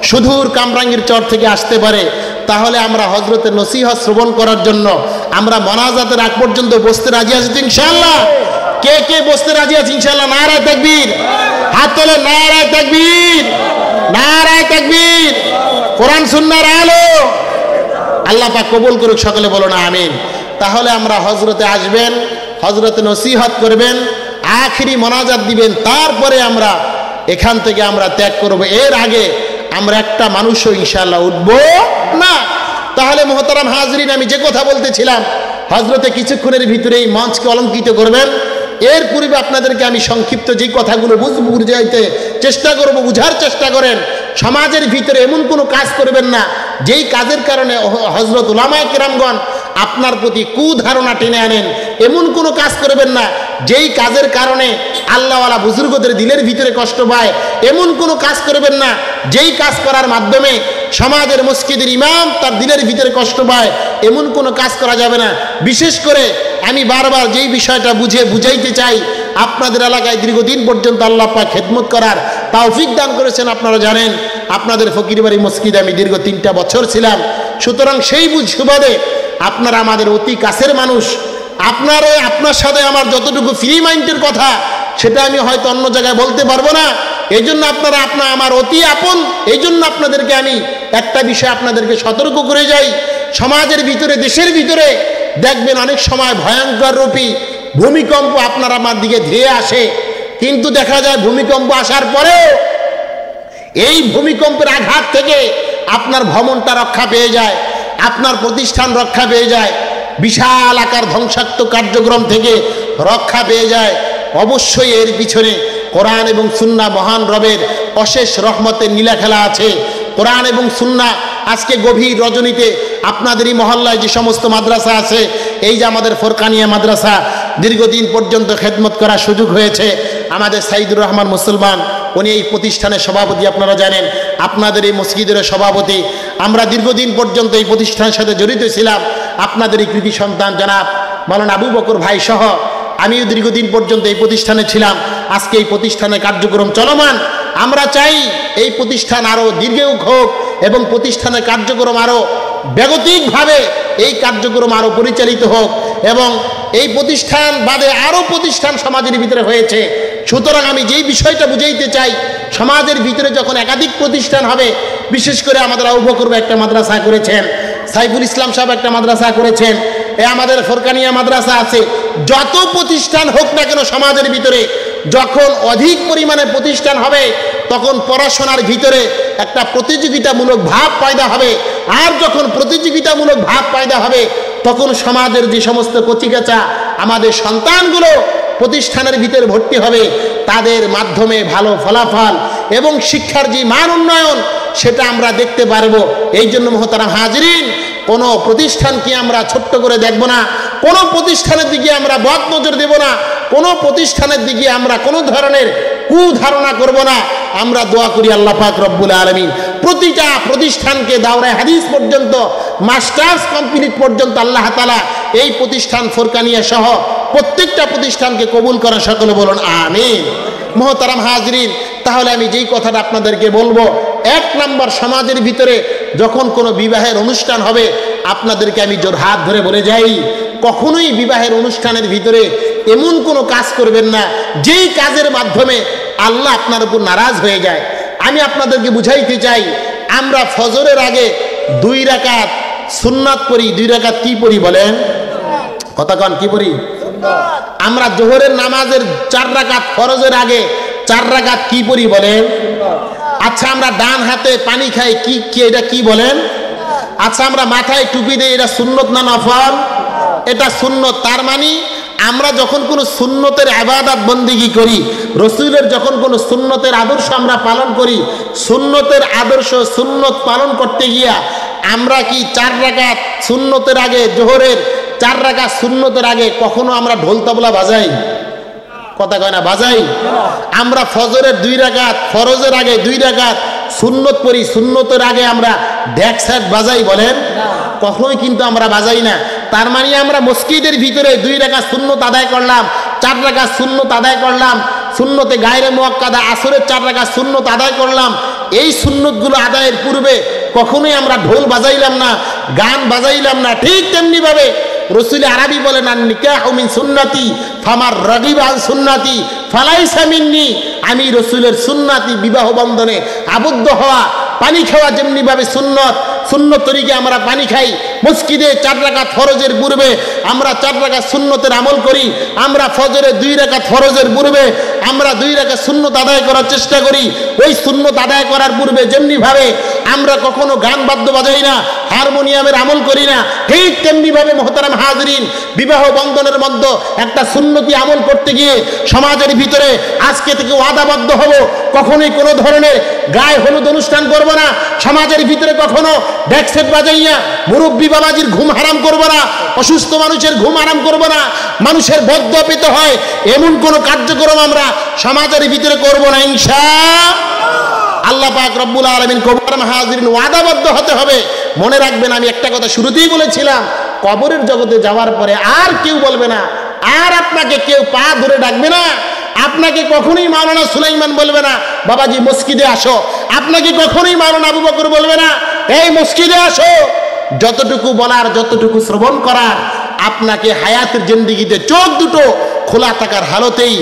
Speaker 1: সুদূর কামরাঙ্গীর চর থেকে আসতে পারে, তাহলে আমরা হযরতের নসিহত শ্রবণ করার জন্য আমরা মোনাজাতের আগ পর্যন্ত বসতে রাজি আছি ইনশাআল্লাহ। কে কে বসতে রাজি আছে ইনশাআল্লাহ? নারায়ে তাকবীর, হাত তোলে। নারায়ে তাকবীর, নারায়ে তাকবীর। কোরআন সুন্নাহর আলো আল্লাহ পাক কবুল করুক। সকলে বলো না আমিন। তাহলে আমরা হযরতে আসবেন, হযরতে নসিহত করবেন, আখিরি মোনাজাত দিবেন, তারপরে আমরা এখান থেকে আমরা ত্যাগ করব। এর আগে আমরা একটা মানুষও ইনশাআল্লাহ উঠবো না। তাহলে মোহতারাম হাজরিন, আমি যে কথা বলতেছিলাম, হযরতে কিছুক্ষণের ভিতরেই মঞ্চকে অলঙ্কৃত করবেন। এর পূর্বে আপনাদেরকে আমি সংক্ষিপ্ত যে কথাগুলো বুঝাইতে চেষ্টা করব, বুঝার চেষ্টা করেন। সমাজের ভিতরে এমন কোনো কাজ করবেন না যেই কাজের কারণে হযরত উলামায়ে কেরামগণ আপনার প্রতি কুধারণা টেনে আনেন। এমন কোনো কাজ করবেন না যেই কাজের কারণে আল্লাহওয়ালা বুজুর্গদের দিলের ভিতরে কষ্ট পায়। এমন কোনো কাজ করবেন না যেই কাজ করার মাধ্যমে সমাজের মসজিদের ইমাম তার দিলের ভিতরে কষ্ট পায়। এমন কোনো কাজ করা যাবে না। বিশেষ করে আমি বারবার যেই বিষয়টা বুঝাইতে চাই, আপনাদের এলাকায় দীর্ঘদিন পর্যন্ত আল্লাহ পাক খেদমত করার তৌফিক দান করেছেন। আপনারা জানেন, আপনাদের ফকিরবাড়ি মসজিদে আমি দীর্ঘ 3টা বছর ছিলাম। সুতরাং সেই সুবাদে আপনারা আমাদের অতি কাছের মানুষ। আপনার সাথে আমার যতটুকু ফ্রি মাইন্ডের কথা সেটা আমি হয়তো অন্য জায়গায় বলতে পারবো না। এই জন্য আপনারা আমার অতি আপন। এই জন্য আপনাদেরকে আমি একটা বিষয় আপনাদেরকে সতর্ক করে যাই, সমাজের ভিতরে, দেশের ভিতরে দেখবেন অনেক সময় ভয়ঙ্কর রূপী ভূমিকম্প আপনার আমার দিকে ধেয়ে আসে, কিন্তু দেখা যায় ভূমিকম্প আসার পরেও এই ভূমিকম্পের আঘাত থেকে আপনার ভবনটা রক্ষা পেয়ে যায়, আপনার প্রতিষ্ঠান রক্ষা পেয়ে যায়, বিশাল আকার ধ্বংসাত্মক কার্যক্রম থেকে রক্ষা পেয়ে যায়। অবশ্যই এর পিছনে কোরআন এবং সুন্নাহ, মহান রবের অশেষ রহমতের নীলা খেলা আছে। কোরআন এবং সুন্নাহ আজকে গভীর রজনীতে আপনাদেরই মহল্লায় যে সমস্ত মাদ্রাসা আছে, এই যে আমাদের ফোরকানিয়া মাদ্রাসা দীর্ঘদিন পর্যন্ত খেদমত করার সুযোগ হয়েছে। আমাদের সাইদুর রহমান মুসলমান, উনি এই প্রতিষ্ঠানের সভাপতি, আপনারা জানেন, আপনাদের এই মসজিদের সভাপতি। আমরা দীর্ঘদিন পর্যন্ত এই প্রতিষ্ঠানের সাথে জড়িত ছিলাম। আপনাদের এই কৃতি সন্তান জনাব মাওলানা আবু বকর ভাই সহ আমিও দীর্ঘদিন পর্যন্ত এই প্রতিষ্ঠানে ছিলাম। আজকে এই প্রতিষ্ঠানের কার্যক্রম চলমান। আমরা চাই এই প্রতিষ্ঠান আরও দীর্ঘ হোক এবং প্রতিষ্ঠানের কার্যক্রম আরও ব্যাগতিকভাবে এই কার্যক্রম আরও পরিচালিত হোক, এবং এই প্রতিষ্ঠান বাদে আরও প্রতিষ্ঠান সমাজের ভিতরে হয়েছে। সুতরাং আমি যেই বিষয়টা বুঝাইতে চাই, সমাজের ভিতরে যখন একাধিক প্রতিষ্ঠান হবে, বিশেষ করে আমাদের আবু বকর ভাই একটা মাদ্রাসা করেছেন, সাইফুল ইসলাম সাহেব একটা মাদ্রাসা করেছেন, আমাদের ফোরকানিয়া মাদ্রাসা আছে, যত প্রতিষ্ঠান হোক না কেন সমাজের ভিতরে যখন অধিক পরিমাণে প্রতিষ্ঠান হবে, তখন পড়াশোনার ভিতরে একটা প্রতিযোগিতামূলক ভাব পয়দা হবে। আর যখন প্রতিযোগিতামূলক ভাব পয়দা হবে, তখন সমাজের যে সমস্ত কচিকাঁচা আমাদের সন্তানগুলো প্রতিষ্ঠানের ভিতরে ভর্তি হবে, তাদের মাধ্যমে ভালো ফলাফল এবং শিক্ষার যে মান উন্নয়ন সেটা আমরা দেখতে পারবো। এই জন্য মুহতারাম হাজরিন, কোনো প্রতিষ্ঠানকে আমরা ছোট্ট করে দেখব না, কোনো প্রতিষ্ঠানের দিকে আমরা বদ নজর দেব না, কোনো প্রতিষ্ঠানের দিকে আমরা কোনো ধরনের কুধারণা করব না। আমরা দোয়া করি আল্লাহ পাক রব্বুল আলামিন প্রতিটা প্রতিষ্ঠানকে দাওরায়ে হাদিস পর্যন্ত, মাস্টার্স কমপ্লিট পর্যন্ত আল্লাহ তাআলা এই প্রতিষ্ঠান ফোরকানিয়া সহ প্রত্যেকটা প্রতিষ্ঠানকে কবুল করা, সকলে বলুন আমিন। মুহতারাম হাজরিন, তাহলে আমি যেই কথাটা আপনাদেরকে বলবো, এক নম্বর, সমাজের ভিতরে যখন কোনো বিবাহের অনুষ্ঠান হবে, আপনাদেরকে আমি জোর হাত ধরে বলে যাই, কখনোই বিবাহের অনুষ্ঠানের ভিতরে এমন কোনো কাজ করবেন না যেই কাজের মাধ্যমে আল্লাহ আপনার উপর নারাজ হয়ে যায়। আমি আপনাদেরকে বুঝাইতে চাই, আমরা ফজরের আগে 2 রাকাত সুন্নাত পড়ি। 2 রাকাত কি পড়ি বলেন? কথা কন, কি পড়ি? আমরা জোহরের নামাজের 4 রাকাত ফরজের আগে 4 রাকাত কি পড়ি বলেন? আচ্ছা, আমরা ডান হাতে পানি খাই, কি এটা কি বলেন? আচ্ছা, আমরা মাথায় টুপি দেই, এটা সুন্নত না নফল? এটা সুন্নত। তার মানে আমরা যখন কোনো সুন্নতের ইবাদত বন্দেগী করি, রসুলের যখন কোনো সুন্নতের আদর্শ আমরা পালন করি, সুন্নতের আদর্শ সুন্নত পালন করতে গিয়া আমরা কি 4 রাকাত সুন্নতের আগে, জোহরের 4 রাকাত সুন্নতের আগে কখনো আমরা ঢোল তবলা বাজাই? কথা কয় না, বাজাই? আমরা ফজরের 2 রাকাত, ফরজের আগে 2 রাকাত সুন্নত পড়ি, সুন্নতের আগে আমরা ড্যাক সেট বাজাই বলেন? কখনোই কিন্তু আমরা বাজাই না। তার মানে আমরা মসজিদের ভিতরে 2 রাকাত সুন্নত আদায় করলাম, 4 রাকাত সুন্নত আদায় করলাম, সুন্নতে গায়রে মুআক্কাদা আসরের 4 রাকাত সুন্নত আদায় করলাম। এই সুন্নতগুলো আদায়ের পূর্বে কখনোই আমরা ঢোল বাজাইলাম না, গান বাজাইলাম না। ঠিক তেমনি ভাবে রসুল আরবি বলেন, আন নিকাহু মিন সুন্নতি ফামার রাগিবা আন সুন্নতি ফালাইসা মিন্নি। আমি রসুলের সুন্নতি, বিবাহ বন্ধনে আবদ্ধ হওয়া, পানি খাওয়া যেমনি ভাবে সুন্নত, সুন্নত তরিকে আমরা পানি খাই। মসজিদে 4 রাকাত ফরজের পূর্বে আমরা 4 রাকাত সুন্নতের আমল করি। আমরা ফজরে 2 রাকাত ফরজের পূর্বে আমরা 2 রাকাত সুন্নত আদায় করার চেষ্টা করি। ওই সুন্নত আদায় করার পূর্বে যেমনি ভাবে আমরা কখনো গান বাদ্য বাজাই না, হারমোনিয়ামের আমল করি না, ঠিক তেমনি ভাবে মুহতারাম হাজরিন, বিবাহ বন্ধনের মধ্যে একটা সুন্নতি আমল করতে গিয়ে সমাজের ভিতরে আজকে থেকে ওয়াদাবদ্ধ হব, কখনোই কোনো ধরনের গায়ে হলুদ অনুষ্ঠান করব না, সমাজের ভিতরে কখনো ডেকসেট বাজাইয়া মুরব্বী বাবাজির ঘুম হারাম করব না, অসুস্থ মানুষের ঘুম হারাম করব না, মানুষের বদদোয়া পেতে হয় এমন কোনো কার্যক্রম আমরা সমাজের ভিতরে করব না ইনশাআল্লাহ। আল্লাহ পাক রব্বুল আলামিন কবর হাজিরিন ওয়াদাবদ্ধ হতে হবে। মনে রাখবেন, আমি একটা কথা শুরুতেই বলেছিলাম, কবরের জগতে যাওয়ার পরে আর কেউ বলবে না, আর আপনাকে কেউ পা ধরে ডাকবে না, আপনাকে কখনোই মাওলানা সুলাইমান বলবে না বাবাজি মসজিদে আসো, আপনাকে কখনোই মাওলানা আবু বকর বলবে না এই মসজিদে আসো। যতটুকু বলার, যতটুকু শ্রবণ করার, আপনাকে হায়াতের জিন্দেগিতে চোখ দুটো খোলা থাকার হালতেই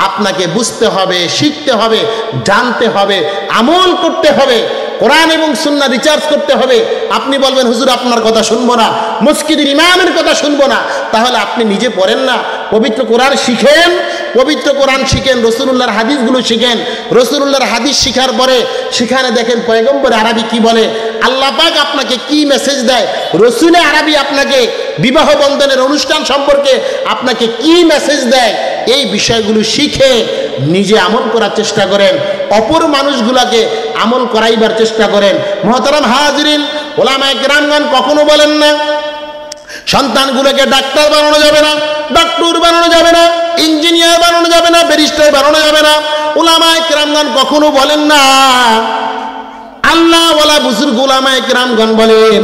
Speaker 1: আপনাকে বুঝতে হবে, শিখতে হবে, জানতে হবে, আমল করতে হবে, কোরআন এবং সুন্নাহ রিসার্চ করতে হবে। আপনি বলবেন হুজুর আপনার কথা শুনবো না, মসজিদের ইমামের কথা শুনবো না, তাহলে আপনি নিজে পড়েন না, পবিত্র কোরআন শিখেন, পবিত্র কোরআন শিখেন, রসুলুল্লাহর হাদিসগুলো শিখেন। রসুলুল্লাহর হাদিস শিখার পরে সেখানে দেখেন পয়গম্বর আরবি কি বলে, আল্লাহ পাক আপনাকে কি মেসেজ দেয়, রসুলে আরবি আপনাকে বিবাহ বন্ধনের অনুষ্ঠান সম্পর্কে আপনাকে কি মেসেজ দেয়, এই বিষয়গুলো শিখে নিজে আমল করার চেষ্টা করেন, অপর মানুষগুলাকে আমল করাইবার চেষ্টা করেন। মুহতারাম হাজিরিন, ওলামায়ে কেরামগণ কখনো বলেন না সন্তানগুলোকে ডাক্তার বানানো যাবে না, ডক্টর বানানো যাবে না, ইঞ্জিনিয়ার বানানো যাবে না, ব্যারিস্টার বানানো যাবে না। ওলামায়ে কেরামগণ কখনো বলেন না, আল্লাহ ওয়ালা বুজুর্গ ওলামায়ে কেরামগণ বলেন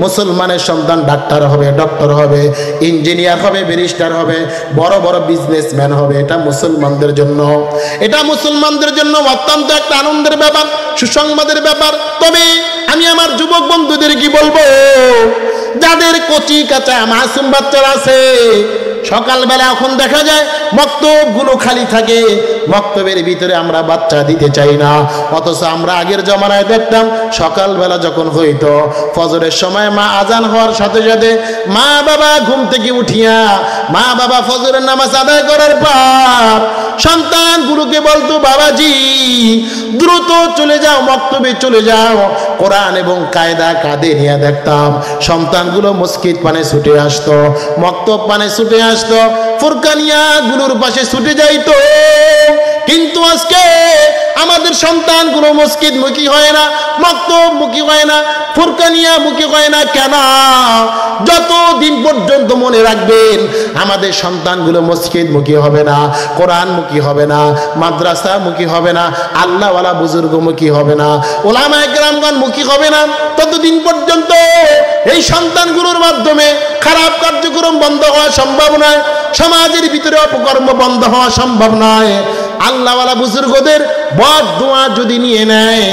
Speaker 1: মুসলমানের সন্তান ডাক্তার হবে, ডক্টর হবে, ইঞ্জিনিয়ার হবে, ব্যারিস্টার হবে, বড় বড় বিজনেসম্যান হবে। এটা মুসলমানদের জন্য, এটা মুসলমানদের জন্য অত্যন্ত একটা আনন্দের ব্যাপার, সুসংবাদের ব্যাপার। তবে আমি আমার যুবক বন্ধুদের কি বলবো, যাদের কচি কাঁচা মাসুম বাচ্চারা আছে, সকালবেলা এখন দেখা যায় মক্তবগুলো খালি থাকে, মক্তবের ভিতরে আমরা বাচ্চা দিতে চাই না। অথচ আমরা আগের জমানায় দেখতাম সকালবেলা যখন হইতো ফজরের সময় মা আজান হওয়ার সাথে সাথে মা বাবা ঘুম থেকে উঠিয়া মা বাবা ফজরের নামাজ আদায় করার পর সন্তানগুলোকে বলতো, বাবাজি দ্রুত চলে যাও, মক্তবে চলে যাও। কোরআন এবং কায়দা কাঁধে নিয়ে দেখতাম সন্তানগুলো মসজিদ পানে ছুটে আসতো, মক্তব পানে ছুটে আসতো, ফুরকানিয়া গুলোর পাশে ছুটে যাইতো। কিন্তু আজকে আমাদের সন্তানগুলো মসজিদ মুখী হয় না, মক্তব মুখী হয় না, ফুরকানিয়া মুখী হয় না। কেন? যতদিন পর্যন্ত মনে রাখবেন আমাদের সন্তানগুলো মসজিদ মুখী হবে না, কোরআন মুখী হবে না, মাদ্রাসা মুখী হবে না, আল্লাহওয়ালা বুজুর্গ মুখী হবে না, ওলামায়ে কেরামগণ মুখী হবে না, ততদিন পর্যন্ত এই সন্তানগুলোর মাধ্যমে খারাপ কার্যক্রম বন্ধ হওয়া সম্ভব নয়, সমাজের ভিতরে অপকর্ম বন্ধ হওয়া সম্ভব নয়। আল্লাহওয়ালা বুজুর্গদের বদ দোয়া যদি নিয়ে নেয়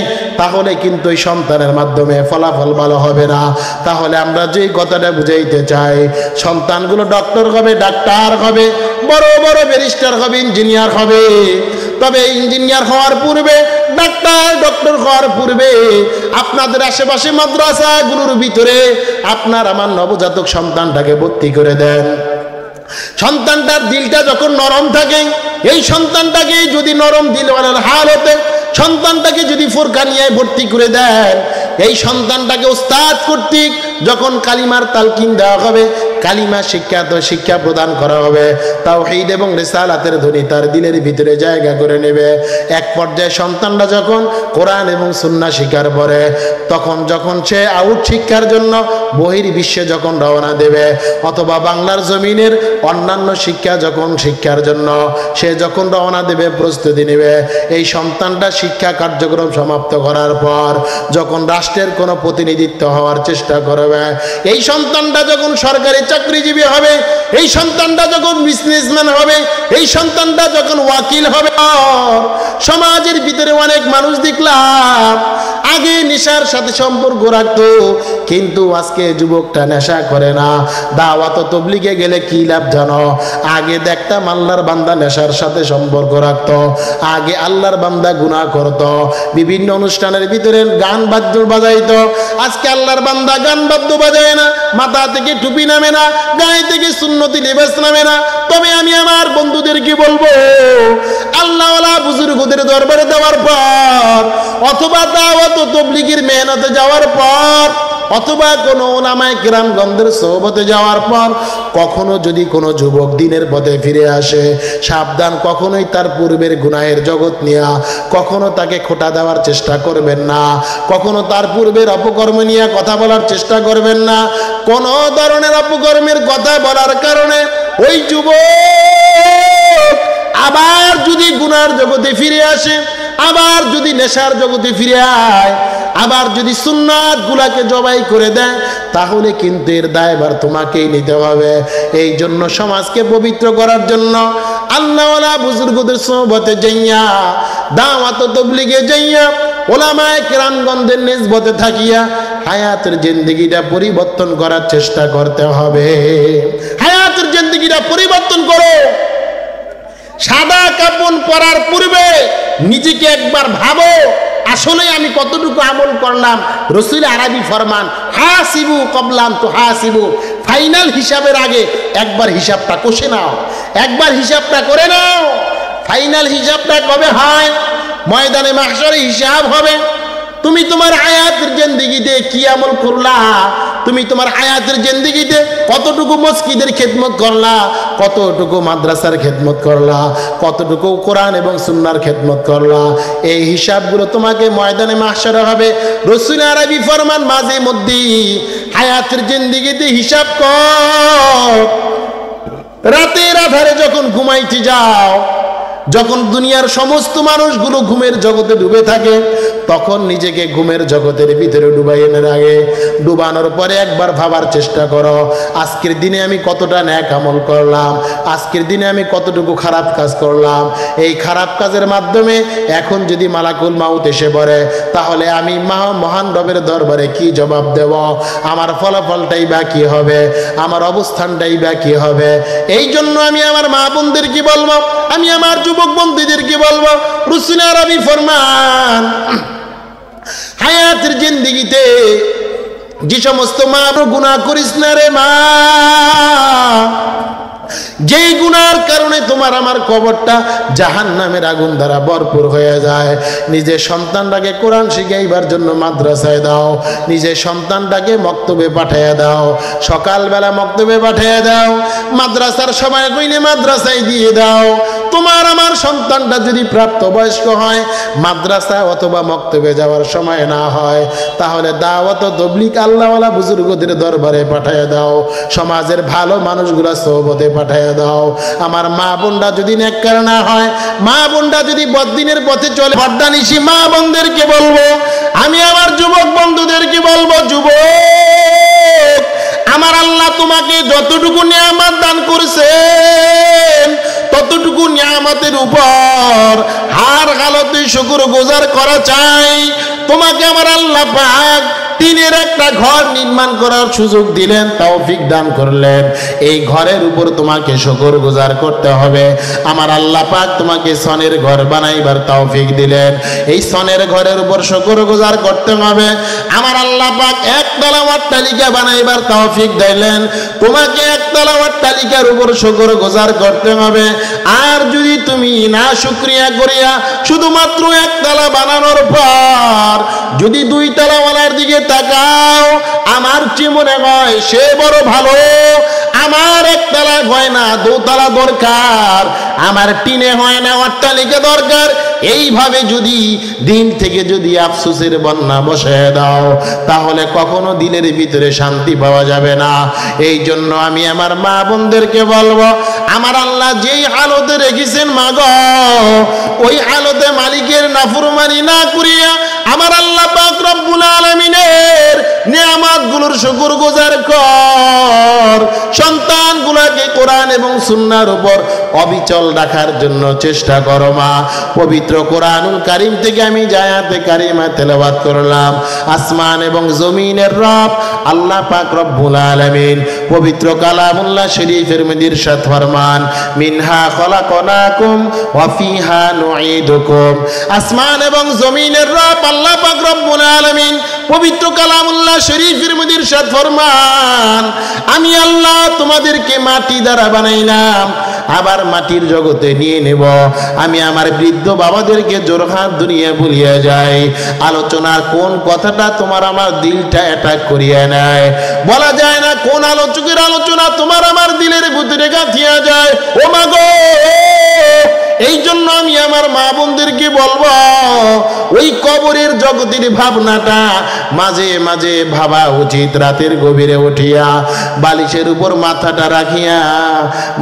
Speaker 1: তাহলে কিন্তু এই সন্তানের মাধ্যমে ফলাফল ভালো হবে না। তাহলে আমরা যে কথাটা বুঝাইতে চাই, সন্তানগুলো ডক্টর হবে, ডাক্তার হবে, বড় বড় ব্যারিস্টার হবে, ইঞ্জিনিয়ার হবে। তবে ইঞ্জিনিয়ার হওয়ার পূর্বে, ডাক্তার ডক্টর হওয়ার পূর্বে আপনাদের আশেপাশে মাদ্রাসাগুলোর ভিতরে আপনার আমার নবজাতক সন্তানটাকে ভর্তি করে দেন। সন্তানটার দিলটা যখন নরম থাকে, এই সন্তানটাকে যদি নরম দিলওয়ালার হালতে সন্তানটাকে যদি ফুরকানিয়ায় ভর্তি করে দেন, এই সন্তানটাকে ওস্তাদ কর্তৃক যখন কালিমার তালকিন দেওয়া হবে, কালিমা শিক্ষা প্রদান করা হবে, তাওহীদ এবং রিসালাতের ধ্বনি তার দিলের ভিতরে জায়গা করে নেবে। এক পর্যায়ে সন্তানটা যখন কোরআন এবং সুন্নাহ শিক্ষার পরে, তখন যখন সে আউট শিক্ষার জন্য বহির্বিশ্বে যখন রওনা দেবে, অথবা বাংলার জমিনের অন্যান্য শিক্ষার জন্য সে যখন রওনা দেবে, প্রস্তুতি নেবে, এই সন্তানটা শিক্ষা কার্যক্রম সমাপ্ত করার পর যখন রাষ্ট্রের কোনো প্রতিনিধিত্ব হওয়ার চেষ্টা করবে, এই সন্তানটা যখন সরকারি চাকরিজীবী হবে, এই সন্তানটা যখন বিজনেসম্যান হবে, এই সন্তানটা যখন ওয়াকিল হবে। সমাজের ভিতরে অনেক মানুষ দেখলাম আগে নেশার সাথে সম্পর্ক রাখতো, কিন্তু আজকে যুবকটা নেশা করে না। দাওয়াত ও তাবলীগে গেলে কি লাভ জানো? আগে দেখতাম আল্লাহর বান্দা নেশার সাথে সম্পর্ক রাখতো, আগে আল্লাহর বান্দা গুনাহ করতো, বিভিন্ন অনুষ্ঠানের ভিতরে গান বাদ্য বাজাইতো। আজকে আল্লাহর বান্দা গান বাদ্য বাজায় না, মাথা থেকে টুপি নামে না, গায়ে থেকে সুন্নতি লিবাস নামে না। তবে আমি আমার বন্ধুদেরকে বলবো, আল্লাহওয়ালা বুজুর্গদের দরবারে দেওয়ার পর, অথবা দাওয়াত ও তাবলীগের মেহনতে যাওয়ার পর, অথবা কোনো ওলামায়ে কেরামগণদের সোহবতে যাওয়ার পর কখনো যদি কোনো যুবক দিনের পথে ফিরে আসে, সাবধান, কখনোই তার পূর্বের গুনাহের জগৎ নিয়ে কখনো তাকে খোঁটা দেওয়ার চেষ্টা করবেন না, কখনো তার পূর্বের অপকর্ম নিয়ে কথা বলার চেষ্টা করবেন না। কোনো ধরনের অপকর্মের কথা বলার কারণে ওই যুবক আবার যদি গুনার জগতে ফিরে আসে, আবার যদি নেশার জগতে ফিরে আয়, আবার যদি সুন্নাত গুলাকে জবাই করে দেয়, তাহলে কিন্তু এর দায়ভার তোমাকেই নিতে হবে। এই জন্য সমাজকে পবিত্র করার জন্য আল্লাহওয়ালা বুজুর্গদের সোহবতে যাইয়া, দাওয়াত ও তাবলীগে যাইয়া, ওলামায়ে কেরামগণদের নিসবতে থাকিয়া হায়াতের জিন্দেগিটা পরিবর্তন করার চেষ্টা করতে হবে। হায়াতের জিন্দেগিটা পরিবর্তন করো। সাদা কাপড় পরার পূর্বে নিজেকে একবার ভাবো, আসলে আমি কতটুকু আমল করলাম। রসুল আরবি ফরমান, হাসিবু কবলান তো হাসিবু, ফাইনাল হিসাবের আগে একবার হিসাবটা কষে নাও, একবার হিসাবটা করে নাও। ফাইনাল হিসাবটা কবে হয়? ময়দানে মাহশরে হিসাব হবে। তুমি তোমার হায়াতের জিন্দেগিতে কি আমল করলা, তুমি তোমার হায়াতের জিন্দেগিতে কতটুকু মসজিদের খেদমত করলা, কতটুকু মাদ্রাসার খেদমত করলা, কতটুকু কোরআন এবং সুন্নাহর খেদমত করলা, এই হিসাবগুলো তোমাকে ময়দানে মাহশরে হবে। রসুল আরবি ফরমান, মাঝে মধ্যে হায়াতের জিন্দেগিতে হিসাব কর। রাতের আধারে যখন ঘুমাইতে যাও, যখন দুনিয়ার সমস্ত মানুষগুলো ঘুমের জগতে ডুবে থাকে, তখন নিজেকে ঘুমের জগতের ভিতরে ডুবাই এনে রাখে। ডুবানোর পরে একবার ভাবার চেষ্টা করো, আজকের দিনে আমি কতটা ন্যাক আমল করলাম, আজকের দিনে আমি কতটুকু খারাপ কাজ করলাম। এই খারাপ কাজের মাধ্যমে এখন যদি মালাকুল মাউত এসে পড়ে, তাহলে আমি মহান রবের দরবারে কি জবাব দেব? আমার ফলাফলটাই বা কি হবে, আমার অবস্থানটাই বা কি হবে? এই জন্য আমি আমার মা বোনদের কি বলবো, আমি আমার যুবক বন্ধুদের কি বলবো? রসুল আরবি ফরমান, হায়াতের জিন্দেগিতে যে সমস্ত মা গুনাহ করিস না রে মা, যেই গুনার কারণে তোমার আমার কবরটা জাহান্নামের আগুন দ্বারা ভরপুর হয়ে যায়। নিজের সন্তানটাকে কোরআন শিখাইবার জন্য মাদ্রাসায় দাও, নিজের সন্তানটাকে মক্তবে পাঠিয়ে দাও, সকালবেলা মক্তবে পাঠিয়ে দাও, মাদ্রাসার সময় কইলে মাদ্রাসায় দিয়ে দাও। তোমার আমার সন্তানটা যদি প্রাপ্তবয়স্ক হয়, মাদ্রাসা অথবা মক্তবে যাওয়ার সময় না হয়, তাহলে দাওয়াত তবলিগ আল্লাহওয়ালা বুজুর্গদের দরবারে পাঠিয়ে দাও, সমাজের ভালো মানুষগুলা সোহবতে পাঠিয়ে দাও। আমার মা বোনরা যদি নেককার না হয়, মা বোনরা যদি বদ্দিনের পথে চলে, বদ্দানিশি মা বোনদেরকে বলবো, আমি আমার যুবক বন্ধুদেরকে বলবো, যুবক, আমার আল্লাহ তোমাকে যতটুকু নিয়ামত দান করেছেন, ততটুকু নিয়ামতের উপর হার হালতে শুকর গুজার করা চাই। তোমাকে আমার আল্লাহ পাক টিনের একটা ঘর নির্মাণ করার সুযোগ দিলেন, তৌফিক দান করলেন। এই ঘরের উপর তোমাকে শুকর গুজার করতে হবে। আমার আল্লাহ পাক তোমাকে সনের ঘর বানাইবার তৌফিক দিলেন, এই সনের ঘরের উপর শুকর গুজার করতে হবে। আমার আল্লাহ পাক একতলা অট্টালিকা বানাইবার তৌফিক দিলেন, তোমাকে একতলা অট্টালিকার উপর শুকর গুজার করতে হবে। আর যদি তুমি না শুকরিয়া করিয়া শুধুমাত্র একতলা বানানোর পর যদি দুই তলাওয়ালার দিকে তাকাও, আমার চেয়ে মনে হয় সে বড় ভালো। আমার একতলা হয় না, দোতলা দরকার, আমার টিনে হয় না, অট্টালিকা দরকার। এইভাবে যদি দিন থেকে যদি আফসোসের বন্যা বসে দাও, তাহলে কখনো দিলের ভিতরে শান্তি পাওয়া যাবে না। এই জন্য আমি আমার মা বোনদেরকে বলবো, আমার আল্লাহ যেই হালতে রেখেছেন মাগো, ওই হালতে মালিকের নাফরমানি না করিয়া আমার আল্লাহ পাক রব্বুল আলামিনের নিয়ামতগুলোর শুকরগুজার কর। সন্তানগুলোকে কোরআন এবং সুন্নাহর উপর অবিচল রাখার জন্য চেষ্টা করো মা। পবিত্র কোরআনুল কারীম থেকে আমি আয়াতে কারিমা তেলাওয়াত করলাম। আসমান এবং জমিনের রব আল্লাহ পাক রব্বুল আলামিন পবিত্র কালামুল্লাহ শরীফের মধ্যে ইরশাদ ফরমান, মিনহা খলাকনাকুম ওয়া ফিহা নুঈদুকুম। আসমান এবং জমিনের রব আল্লাহ পাক রব্বুল আলামিন পবিত্র কালামুল্লাহ শরীফের মধ্যে ইরশাদ ফরমান, আমি আল্লাহ তোমাদেরকে মাটি দ্বারা বানাইলাম, আবার মাটির জগতে নিয়ে নেব। আমি আমার বৃদ্ধ বাবাদেরকে জোরহাত দুনিয়া ভুলিয়ে যাই। আলোচনার কোন কথাটা তোমার আমার দিলটা অ্যাটাক করিয়ে নেয়, বলা যায় না কোন আলোচকের আলোচনা তোমার আমার দিলের ভিতরে গাঁথিয়া যায়। ও মাগো, এই জন্য আমি আমার মা বোনদেরকে বলবো, ওই কবরের জগতের ভাবনাটা মাঝে মাঝে ভাবা উচিত। রাতের গভীরে উঠিয়া বালিশের উপর মাথাটা রাখিয়া,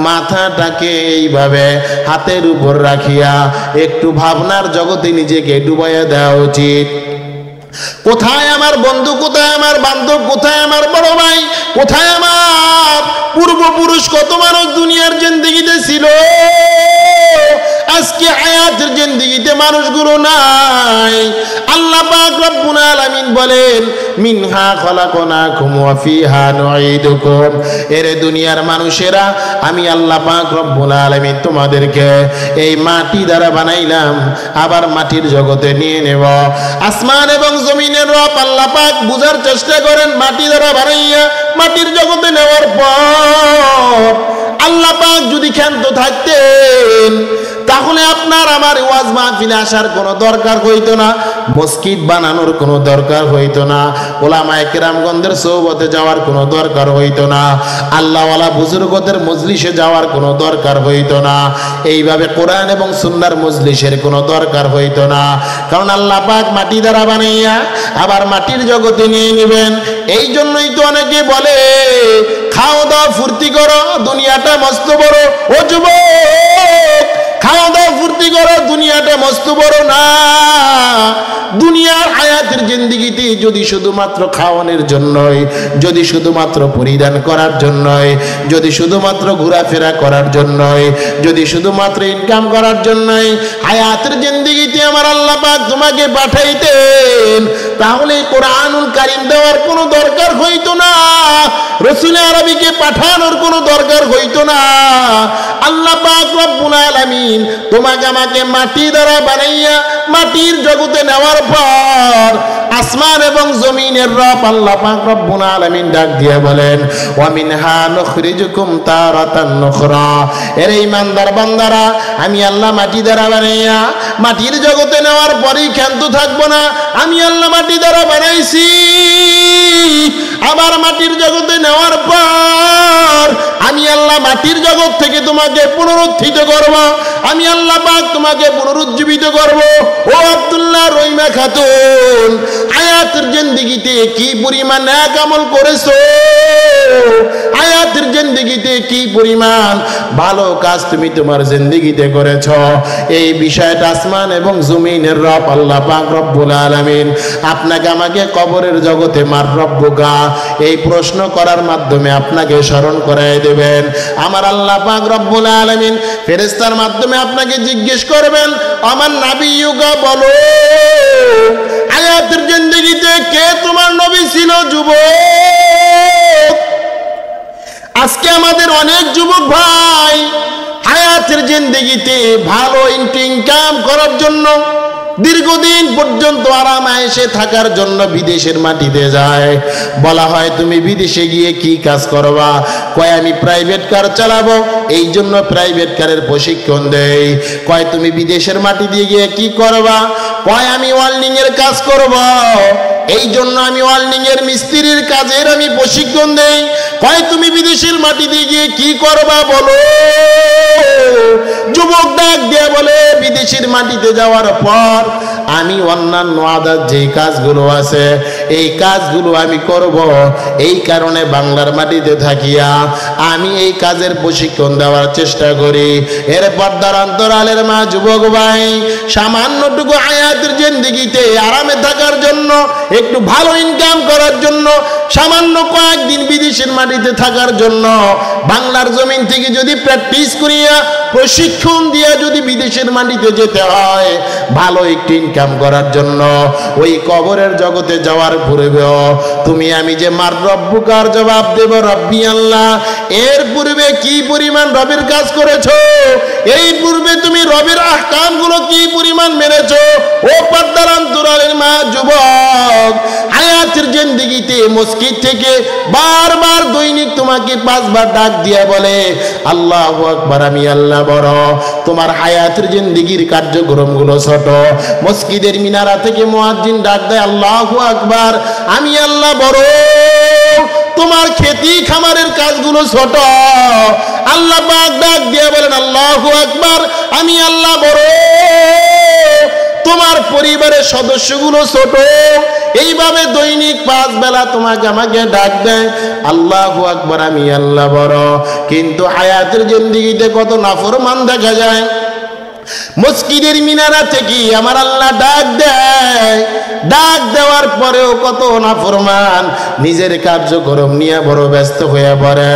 Speaker 1: মাথাটাকে এইভাবে হাতের উপর রাখিয়া একটু ভাবনার জগতে নিজেকে ডুবাইয়া দেওয়া উচিত। কোথায় আমার বন্ধু, কোথায় আমার বান্ধব, কোথায় আমার বড় ভাই, কোথায় আমার পূর্বপুরুষ, কত মানুষ দুনিয়ার জিন্দেগিতে ছিল, আজকে হায়াতের জিন্দেগিতে মানুষগুলো নাই। আল্লাহ পাক রব্বুল আলামিন বলেন মিনহা খলাকনাকুম ওয়া ফিহা নুঈদুকুম। এরে দুনিয়ার মানুষেরা, আমি আল্লাহ পাক রব্বুল আলামিন তোমাদেরকে এই মাটি দ্বারা বানাইলাম, আবার মাটির জগতে নিয়ে নেব। আসমান এবং জমিনের রব আল্লাহ পাক বুঝার চেষ্টা করেন, মাটি দ্বারা বানাইয়া মাটির জগতে নেওয়ার পর আল্লাহ পাক যদি ক্ষান্ত থাকতেন তাহলে আপনার আমার ওয়াজ মাহফিলে আসার কোনো দরকার হইতো না, মসজিদ বানানোর কোনো দরকার হইতো না, ওলামায়ে কেরামগণদের সোহবতে যাওয়ার কোনো দরকার হইতো না, আল্লাহওয়ালা বুজুর্গদের মজলিসে যাওয়ার কোনো দরকার হইতো না, এইভাবে কোরআন এবং সুন্নাহর মজলিসের কোনো দরকার হইতো না। কারণ আল্লাহ পাক মাটি দ্বারা বানাইয়া আবার মাটির জগতে নিয়ে নেবেন। এই জন্যই তো অনেকে বলে খাও দাও ফুর্তি করো, দুনিয়াটা মস্ত বড়। ও যুবক, খাওয়া দাওয়া ফুর্তি করো, দুনিয়াটা মস্ত বড় না। দুনিয়ার হায়াতের জিন্দেগিতে যদি শুধুমাত্র খাওয়ানোর জন্যই, যদি শুধুমাত্র পরিধান করার জন্যই, যদি শুধুমাত্র ঘোরাফেরা করার জন্যই, যদি শুধুমাত্র ইনকাম করার জন্যই হায়াতের জিন্দেগিতে আমার আল্লাহ পাক তোমাকে পাঠাইতেন, তাহলে কোরআনুল কারীম দেওয়ার কোনো দরকার হইতো না, রাসূল আরবীকে পাঠানোর কোনো দরকার হইতো না। আল্লাহ পাক রব্বুল আলামিন তোমাকে আমাকে মাটি দ্বারা বানাইয়া মাটির জগতে নেওয়ার পর আসমান এবং জমিনের রব আল্লাহ পাক রব্বুল আলামিন ডাক দিয়ে বলেন ওয়া মিনহা নুখরিজুকুম তারাতান নুখরা। এর ঈমানদার বান্দারা, আমি আল্লাহ মাটি দ্বারা বানাইয়া মাটির জগতে নেওয়ার পরেই ক্ষান্ত থাকবো না। আমি আল্লাহ মাটি দ্বারা বানাইছি, আবার মাটির জগতে নেওয়ার পর আমি আল্লাহ মাটির জগৎ থেকে তোমাকে পুনরুত্থিত করব, আমি আল্লাহ পাক তোমাকে পুনরুজ্জীবিত করব। ও আব্দুল্লাহ রহিমা খাতুন, হায়াতের জিন্দেগিতে কি পরিমাণ নেক আমল করেছো, হায়াতের জিন্দেগিতে কি পরিমাণ ভালো কাজ তুমি তোমার জিন্দেগিতে করেছো, এই বিষয়টা আসমান এবং জমিনের রব আল্লাহ পাক রব্বুল আলামিন আপনাকে আমাকে কবরের জগতে মার রব্বুকা এই প্রশ্ন করার মাধ্যমে আপনাকে স্মরণ করায় দেবেন। আমার আল্লাহ পাক রব্বুল আলামিন ফেরেশতার মাধ্যমে আপনাকে জিজ্ঞেস করবেন, আমার নাবিয়ুকা বলো হায়াতের জিন্দেগিতে কে তোমার নবী ছিল? যুবক, আজকে আমাদের অনেক যুবক ভাই হায়াতের জিন্দেগিতে ভালো ইনকাম করার জন্য, দীর্ঘদিন পর্যন্ত আরামায়েশে থাকার জন্য বিদেশের মাটিতে যায়। বলা হয় তুমি বিদেশে গিয়ে কি কাজ করবা? কয় আমি প্রাইভেট কার চালাবো, এই জন্য প্রাইভেট কারের প্রশিক্ষণ দেই। কয় তুমি বিদেশের মাটি দিয়ে গিয়ে কি করবা? কয় আমি ওয়েল্ডিং এর কাজ করব, এই জন্য আমি ওয়েল্ডিং এর মিস্ত্রির কাজের আমি প্রশিক্ষণ দেই। কয় তুমি বিদেশের মাটি দিয়ে গিয়ে কি করবা বলো? যুবক ডাক দিয়ে বলে বিদেশের মাটিতে যাওয়ার পর আমি অন্যান্য আদার যে কাজগুলো আছে এই কাজগুলো আমি করব, এই কারণে বাংলার মাটিতে থাকিয়া আমি এই কাজের প্রশিক্ষণ দেওয়ার চেষ্টা করি। এর পর্দার অন্তরালের মা যুবক ভাই, সামান্যটুকু হায়াতের জিন্দেগিতে আরামে থাকার জন্য, একটু ভালো ইনকাম করার জন্য, সামান্য কয়েকদিন বিদেশের মাটিতে থাকার জন্য বাংলার জমিন থেকে যদি প্র্যাকটিস করিয়া প্রশিক্ষণ দিয়া যদি বিদেশের মাটিতে যেতে হয় ভালো একটু ইনকাম করার জন্য, ওই কবরের জগতে যাওয়ার পূর্বেও তুমি আমি যে মার রব্বুকার জবাব দেব রব্বি আল্লাহ, এর পূর্বে কি পরিমাণ রবের কাজ করেছো, এই পূর্বে তুমি রবের আহকামগুলো কি পরিমাণ মেনেছো। ও পর্দার অন্তরালের মা যুবক, হায়াতের জিন্দেগিতে মসজিদ থেকে বারবার দৈনিক তোমাকে 5 বার ডাক দিয়ে বলে আল্লাহু আকবার, আমি আল্লাহ বড়। তোমার হায়াতের জিন্দেগির কার্যক্রমগুলো ছোট। মসজিদের মিনারা থেকে মুয়াজ্জিন ডাক দেয় আল্লাহু আকবার, আমি আল্লাহ বড়। তোমার খেতি খামারের কাজগুলো ছোট। আল্লাহ পাক ডাক দিয়ে বলেন আল্লাহু আকবার, আমি আল্লাহ বড়। তোমার পরিবারের সদস্যগুলো ছোট। এইভাবে দৈনিক 5 বেলা তোমাকে আমাকে ডাক দেয় আল্লাহু আকবার, আমি আল্লাহ বড়। কিন্তু হায়াতের জিন্দেগিতে কত নাফরমান দেখা যায়। মসজিদের মিনারা থেকে আমার আল্লাহ ডাক দেয়, ডাক দেওয়ার পরেও কত নাফরমান নিজের কার্যক্রম নিয়ে বড় ব্যস্ত হয়ে পড়ে,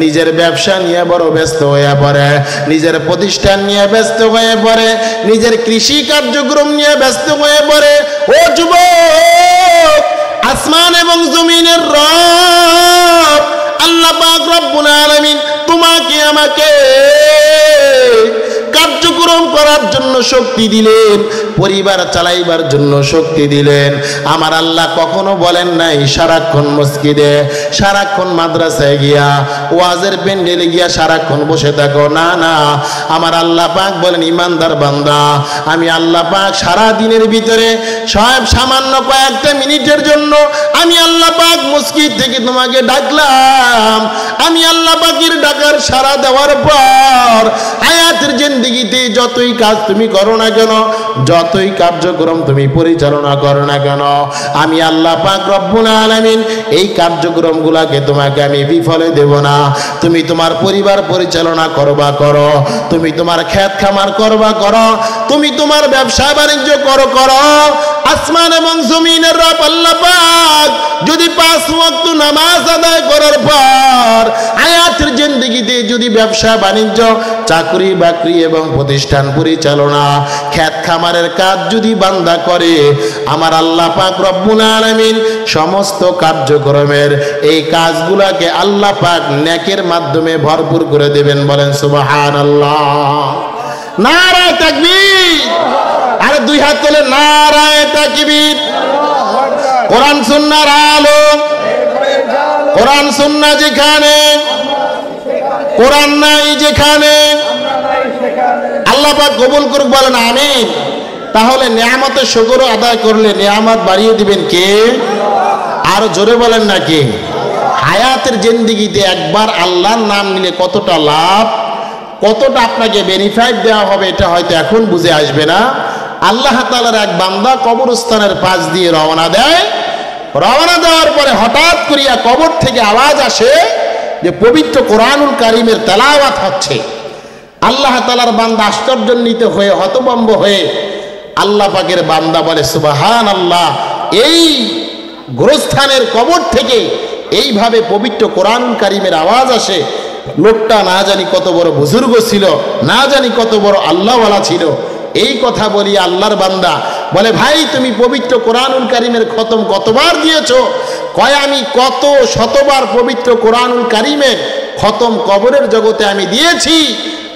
Speaker 1: নিজের ব্যবসা নিয়ে বড় ব্যস্ত হয়ে পড়ে, নিজের প্রতিষ্ঠান নিয়ে ব্যস্ত হয়ে পড়ে, নিজের কৃষি কার্যক্রম নিয়ে ব্যস্ত হয়ে পড়ে। ও যুবক, আসমান এবং জমিনের রব আল্লাহ পাক রব্বুল আলামিন তোমাকে আমাকে কার্যক্রম করার জন্য শক্তি দিলেন, পরিবার চালাইবার জন্য শক্তি দিলেন। আমার আল্লাহ কখনো বলেন নাই সারাক্ষণ মসজিদে, সারাক্ষণ মাদ্রাসায় গিয়া, ওয়াজের প্যান্ডেলে গিয়া সারাক্ষণ বসে থাকো। না না, আমার আল্লাহ পাক বলেন, ইমানদার বান্দা, আমি আল্লাহ পাক সারা দিনের ভিতরে সব সামান্য কয়েকটা মিনিটের জন্য আমি আল্লাহ পাক মসজিদ থেকে তোমাকে ডাকলাম। আমি আল্লাহ পাকের ডাকার সাড়া দেওয়ার পর হায়াতের জিন্দেগিতে যতই কাজ তুমি করো না কেন, যতই কার্যক্রম তুমি পরিচালনা করো না কেন, আমি আল্লাহ পাক রব্বুল আলামিন এই কার্যক্রমগুলোকে তোমাকে আমি বিফলে দেব না। তুমি তোমার পরিবার পরিচালনা করবা করো, তুমি তোমার ক্ষেত খামার করবা করো, তুমি তোমার ব্যবসা বাণিজ্য করো। আসমান এবং জমিনের রব আল্লাহ পাক যদি 5 ওয়াক্ত নামাজ আদায় করার পর হায়াতের জিন্দেগিতে যদি ব্যবসা বাণিজ্য, চাকরি বাকরি এবং প্রতিষ্ঠান পরিচালনা, ক্ষেত খামারের কাজ যদি বান্দা করে, আমার আল্লাহ পাক রব্বুল আলামিন সমস্ত কার্যক্রমের এই কাজগুলোকে আল্লাহ পাক নেকের মাধ্যমে ভরপুর করে দেবেন। বলেন সুবহানাল্লাহ। নারায়ে তাকবীর। আরে দুই হাত তুলে নারায়ে তাকবীর। কোরআন সুন্নাহর আলো, কোরআন সুন্নাহ যেখানে, কোরআন নাই যেখানে, আল্লাহ পাক কবুল করুক। বলেন আমিন। তাহলে নিয়ামতের শুকর আদায় করলে নিয়ামত বাড়িয়ে দিবেন কে? আরো জোরে বলেন নাকি? হায়াতের জিন্দেগিতে একবার আল্লাহর নাম নিলে কতটা লাভ, কতটা আপনাকে বেনিফিট দেওয়া হবে, এটা হয়তো এখন বুঝে আসবে না। আল্লাহ তাআলার এক বান্দা কবরস্থানের পাশ দিয়ে রওনা দেয়। রওনা দেওয়ার পরে হঠাৎ করিয়া কবর থেকে আওয়াজ আসে যে পবিত্র কোরআনুল কারীমের তেলাওয়াত হচ্ছে। আল্লাহ তাআলার বান্দা আশ্চর্যান্বিত হয়ে হতভম্ব হয়ে আল্লাহ পাকের বান্দা বলে সুবহানাল্লাহ, এই গোরস্থানের কবর থেকে এইভাবে পবিত্র কোরআনুল কারীমের আওয়াজ আসে। লোকটা না জানি কত বড় বুজুর্গ ছিল, না জানি কত বড় আল্লাহওয়ালা ছিল। এই কথা বলি আল্লাহর বান্দা বলে, ভাই তুমি পবিত্র কোরআনুল কারীমের খতম কতবার দিয়েছো? কয় আমি কত শতবার পবিত্র কোরআনুল কারীমের খতম কবরের জগতে আমি দিয়েছি।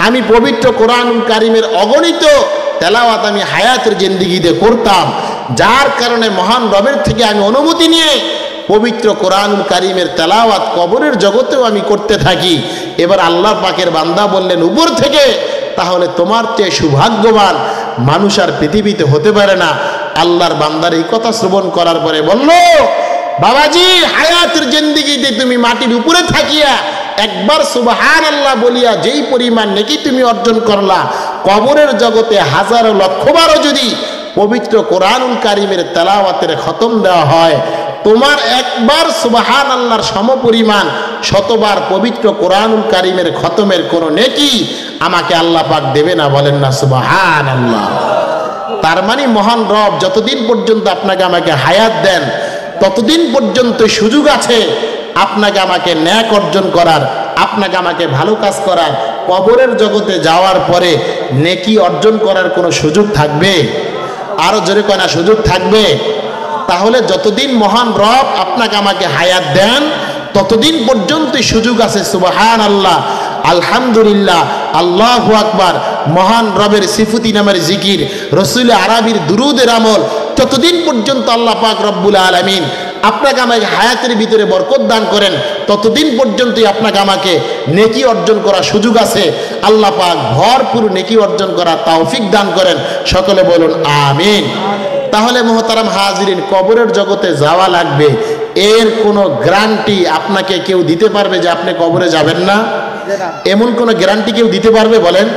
Speaker 1: আমি পবিত্র কোরআনুল কারীমের অগণিত তেলাওয়াত আমি হায়াতের জিন্দেগিতে করতাম, যার কারণে মহান রবের থেকে আমি অনুমতি নিয়ে পবিত্র কোরআনুল কারীমের তেলাওয়াত কবরের জগতেও আমি করতে থাকি। এবার আল্লাহ পাকের বান্দা বললেন উপর থেকে, তাহলে তোমার চেয়ে সৌভাগ্যবান মানুষ আর পৃথিবীতে হতে পারে না। আল্লাহর বান্দার এই কথা শ্রবণ করার পরে বলল, বাবাজি হায়াতের জিন্দেগিতে তুমি মাটির উপরে থাকিয়া একবার সুবহানাল্লাহ বলিয়া যেই পরিমাণ নেকি তুমি অর্জন করলা, কবরের জগতে হাজারো লক্ষবারও যদি পবিত্র কোরআনুল কারীমের তেলাওয়াতের খতম দেওয়া হয়, তোমার একবার সুবহানাল্লাহর সমপরিমাণ শতবার পবিত্র কোরআনুল কারীমের খতমের কোনো নেকি আমাকে আল্লাহ পাক দেবে না। বলেন না সুবহানাল্লাহ। তার মানে মহান রব যতদিন পর্যন্ত আপনাকে আমাকে হায়াত দেন, ততদিন পর্যন্ত সুযোগ আছে আপনাকে আমাকে ন্যাক অর্জন করার, আপনাকে আমাকে ভালো কাজ করার। কবরের জগতে যাওয়ার পরে নেকি অর্জন করার কোনো সুযোগ থাকবে? আরো জোরে কয় না, সুযোগ থাকবে? তাহলে যতদিন মহান রব আপনাকে আমাকে হায়াত দেন, ততদিন পর্যন্ত সুযোগ আছে। সুবহানাল্লাহ, আলহামদুলিল্লাহ, আল্লাহু আকবার, মহান রবের সিফতি নামের জিকির, রসুল আরবির দুরুদের আমল, ততদিন পর্যন্ত আল্লাহ পাক রব্বুল আলামিন আপনাকে আমাকে হায়াতের ভিতরে বরকত দান করেন, ততদিন পর্যন্তই আপনাকে আমাকে নেকি অর্জন করার সুযোগ আছে। আল্লাহ পাক ভরপুর নেকি অর্জন করার তৌফিক দান করেন। সকলে বলুন আমিন। তাহলে মুহতারাম হাজিরিন, কবরের জগতে যাওয়া লাগবে, এর কোনো গ্যারান্টি আপনাকে কেউ দিতে পারবে যে আপনি কবরে যাবেন না? এমন কোনো গ্যারান্টি কেউ দিতে পারবে বলেন?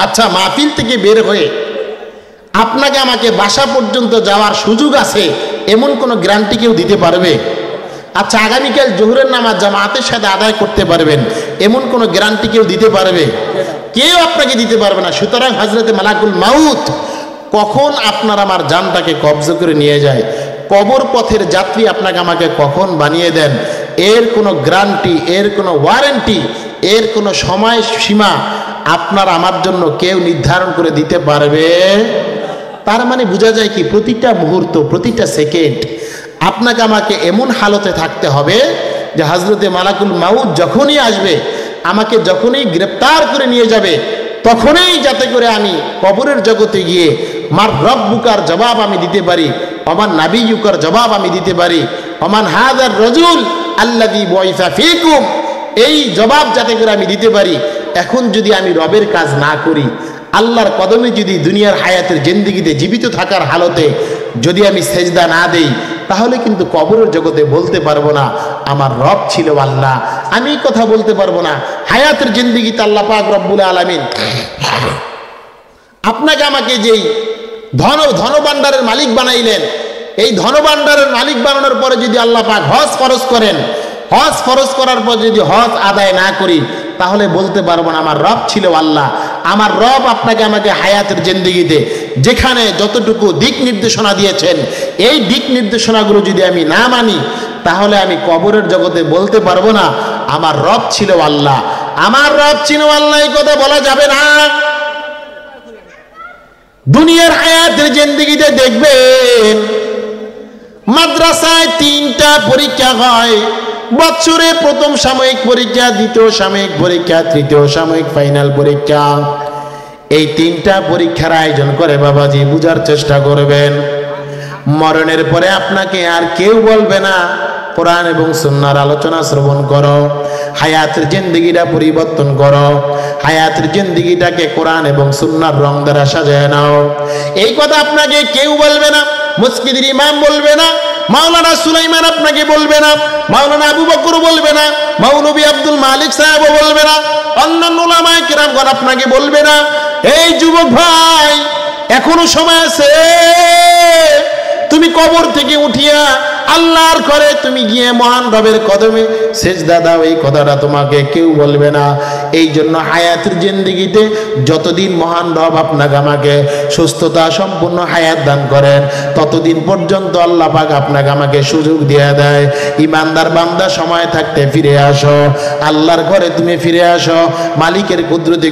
Speaker 1: আচ্ছা, মাহফিল থেকে বের হয়ে আপনাকে আমাকে বাসা পর্যন্ত যাওয়ার সুযোগ আছে, এমন কোনো গ্যারান্টি কেউ দিতে পারবে? আচ্ছা, আগামীকাল জোহরের নামাজ জামাতের সাথে আদায় করতে পারবেন, এমন কোনো গ্যারান্টি কেউ দিতে পারবে? কেউ আপনাকে দিতে পারবে না। সুতরাং হযরতে মালাকুল মাউত কখন আপনার আমার জানটাকে কবজা করে নিয়ে যায়, কবর পথের যাত্রী আপনাকে আমাকে কখন বানিয়ে দেন, এর কোনো গ্যারান্টি, এর কোনো ওয়ারেন্টি, এর কোনো সময় সীমা আপনার আমার জন্য কেউ নির্ধারণ করে দিতে পারবে। তার মানে বোঝা যায় কি, প্রতিটা মুহূর্ত, প্রতিটা সেকেন্ড আপনাকে আমাকে এমন হালতে থাকতে হবে যে হযরতে মালাকুল মাউত যখনই আসবে, আমাকে যখনই গ্রেপ্তার করে নিয়ে যাবে, তখনই যাতে করে আমি কবরের জগতে গিয়ে মার রব্বুকার জবাব আমি দিতে পারি, ওমান নাবিয়ুকার জবাব আমি দিতে পারি, ওমান হাযার রাজুল আল্লাযী বুইসা ফীকুম, এই জবাব যাতে করে আমি দিতে পারি। এখন যদি আমি রবের কাজ না করি, আল্লাহর কদমে যদি দুনিয়ার হায়াতের জিন্দেগিতে জীবিত থাকার হালতে যদি আমি সেজদা না দেই, তাহলে কিন্তু কবরের জগতে বলতে পারবো না আমার রব ছিল আল্লাহ। আমি কথা বলতে পারবো না হায়াতের জিন্দেগিতে আল্লাহ পাক রব্বুল আলামিন আপনাকে আমাকে যেই ধনভাণ্ডারের মালিক বানাইলেন, এই ধনভাণ্ডারের মালিক বানানোর পরে যদি আল্লাহ পাক হজ ফরজ করেন, হজ ফরজ করার পর যদি হজ আদায় না করি, তাহলে বলতে পারবো না আমার রব ছিল আল্লাহ। আমার রব আপনাকে আমাকে হায়াতের জিন্দেগিতে যেখানে যতটুকু দিক নির্দেশনা দিয়েছেন, এই দিক নির্দেশনাগুলো যদি আমি না মানি, তাহলে আমি কবরের জগতে বলতে পারবো না আমার রব ছিল আল্লাহ। আমার রব ছিল আল্লাহ এই কথা বলা যাবে না। দুনিয়ার হায়াতের জিন্দেগিতে দেখবেন মাদ্রাসায় 3টা পরীক্ষা হয় বছরে, প্রথম সাময়িক পরীক্ষা, দ্বিতীয় সাময়িক পরীক্ষা, তৃতীয় সাময়িক ফাইনাল পরীক্ষা। এই 3টা পরীক্ষার আয়োজন করে বাবাজি, বুঝার চেষ্টা করবেন। মরণের পরে আপনাকে আর কেউ বলবে না কোরআন এবং সুন্নাহর আলোচনা শ্রবণ করো, হায়াতের জিন্দেগিটা পরিবর্তন করো, হায়াতের জিন্দেগিটাকে কোরআন এবং সুন্নাহর রং দ্বারা সাজায় নাও। এই কথা আপনাকে কেউ বলবে না। মসজিদের ইমাম বলবে না, মাওলানা সুলাইমান আপনাকে বলবে না, মাওলানা আবু বকর বলবে না, মৌলভী আব্দুল মালিক সাহেব বলবে না, অন্যান্য উলামায়ে কেরামগণ আপনাকে বলবে না। এই যুবক ভাই, এখনো সময় আছে, তুমি কবর থেকে উঠিয়া আল্লাহর ঘরে তুমি গিয়ে মহান রবের কদমে সেজদা দাও। এই কথাটা তোমাকে কেউ বলবে না। এই জন্য হায়াতের জিন্দেগিতে যতদিন মহান রব আপনাকে আমাকে সুস্থতা সম্পূর্ণ হায়াত দান করেন, ততদিন পর্যন্ত আল্লাহ পাক আপনাকে আমাকে সুযোগ দিয়ে দেয়, ইমানদার বান্দা সময় থাকতে ফিরে আসো, আল্লাহর ঘরে তুমি ফিরে আসো, মালিকের কুদরতি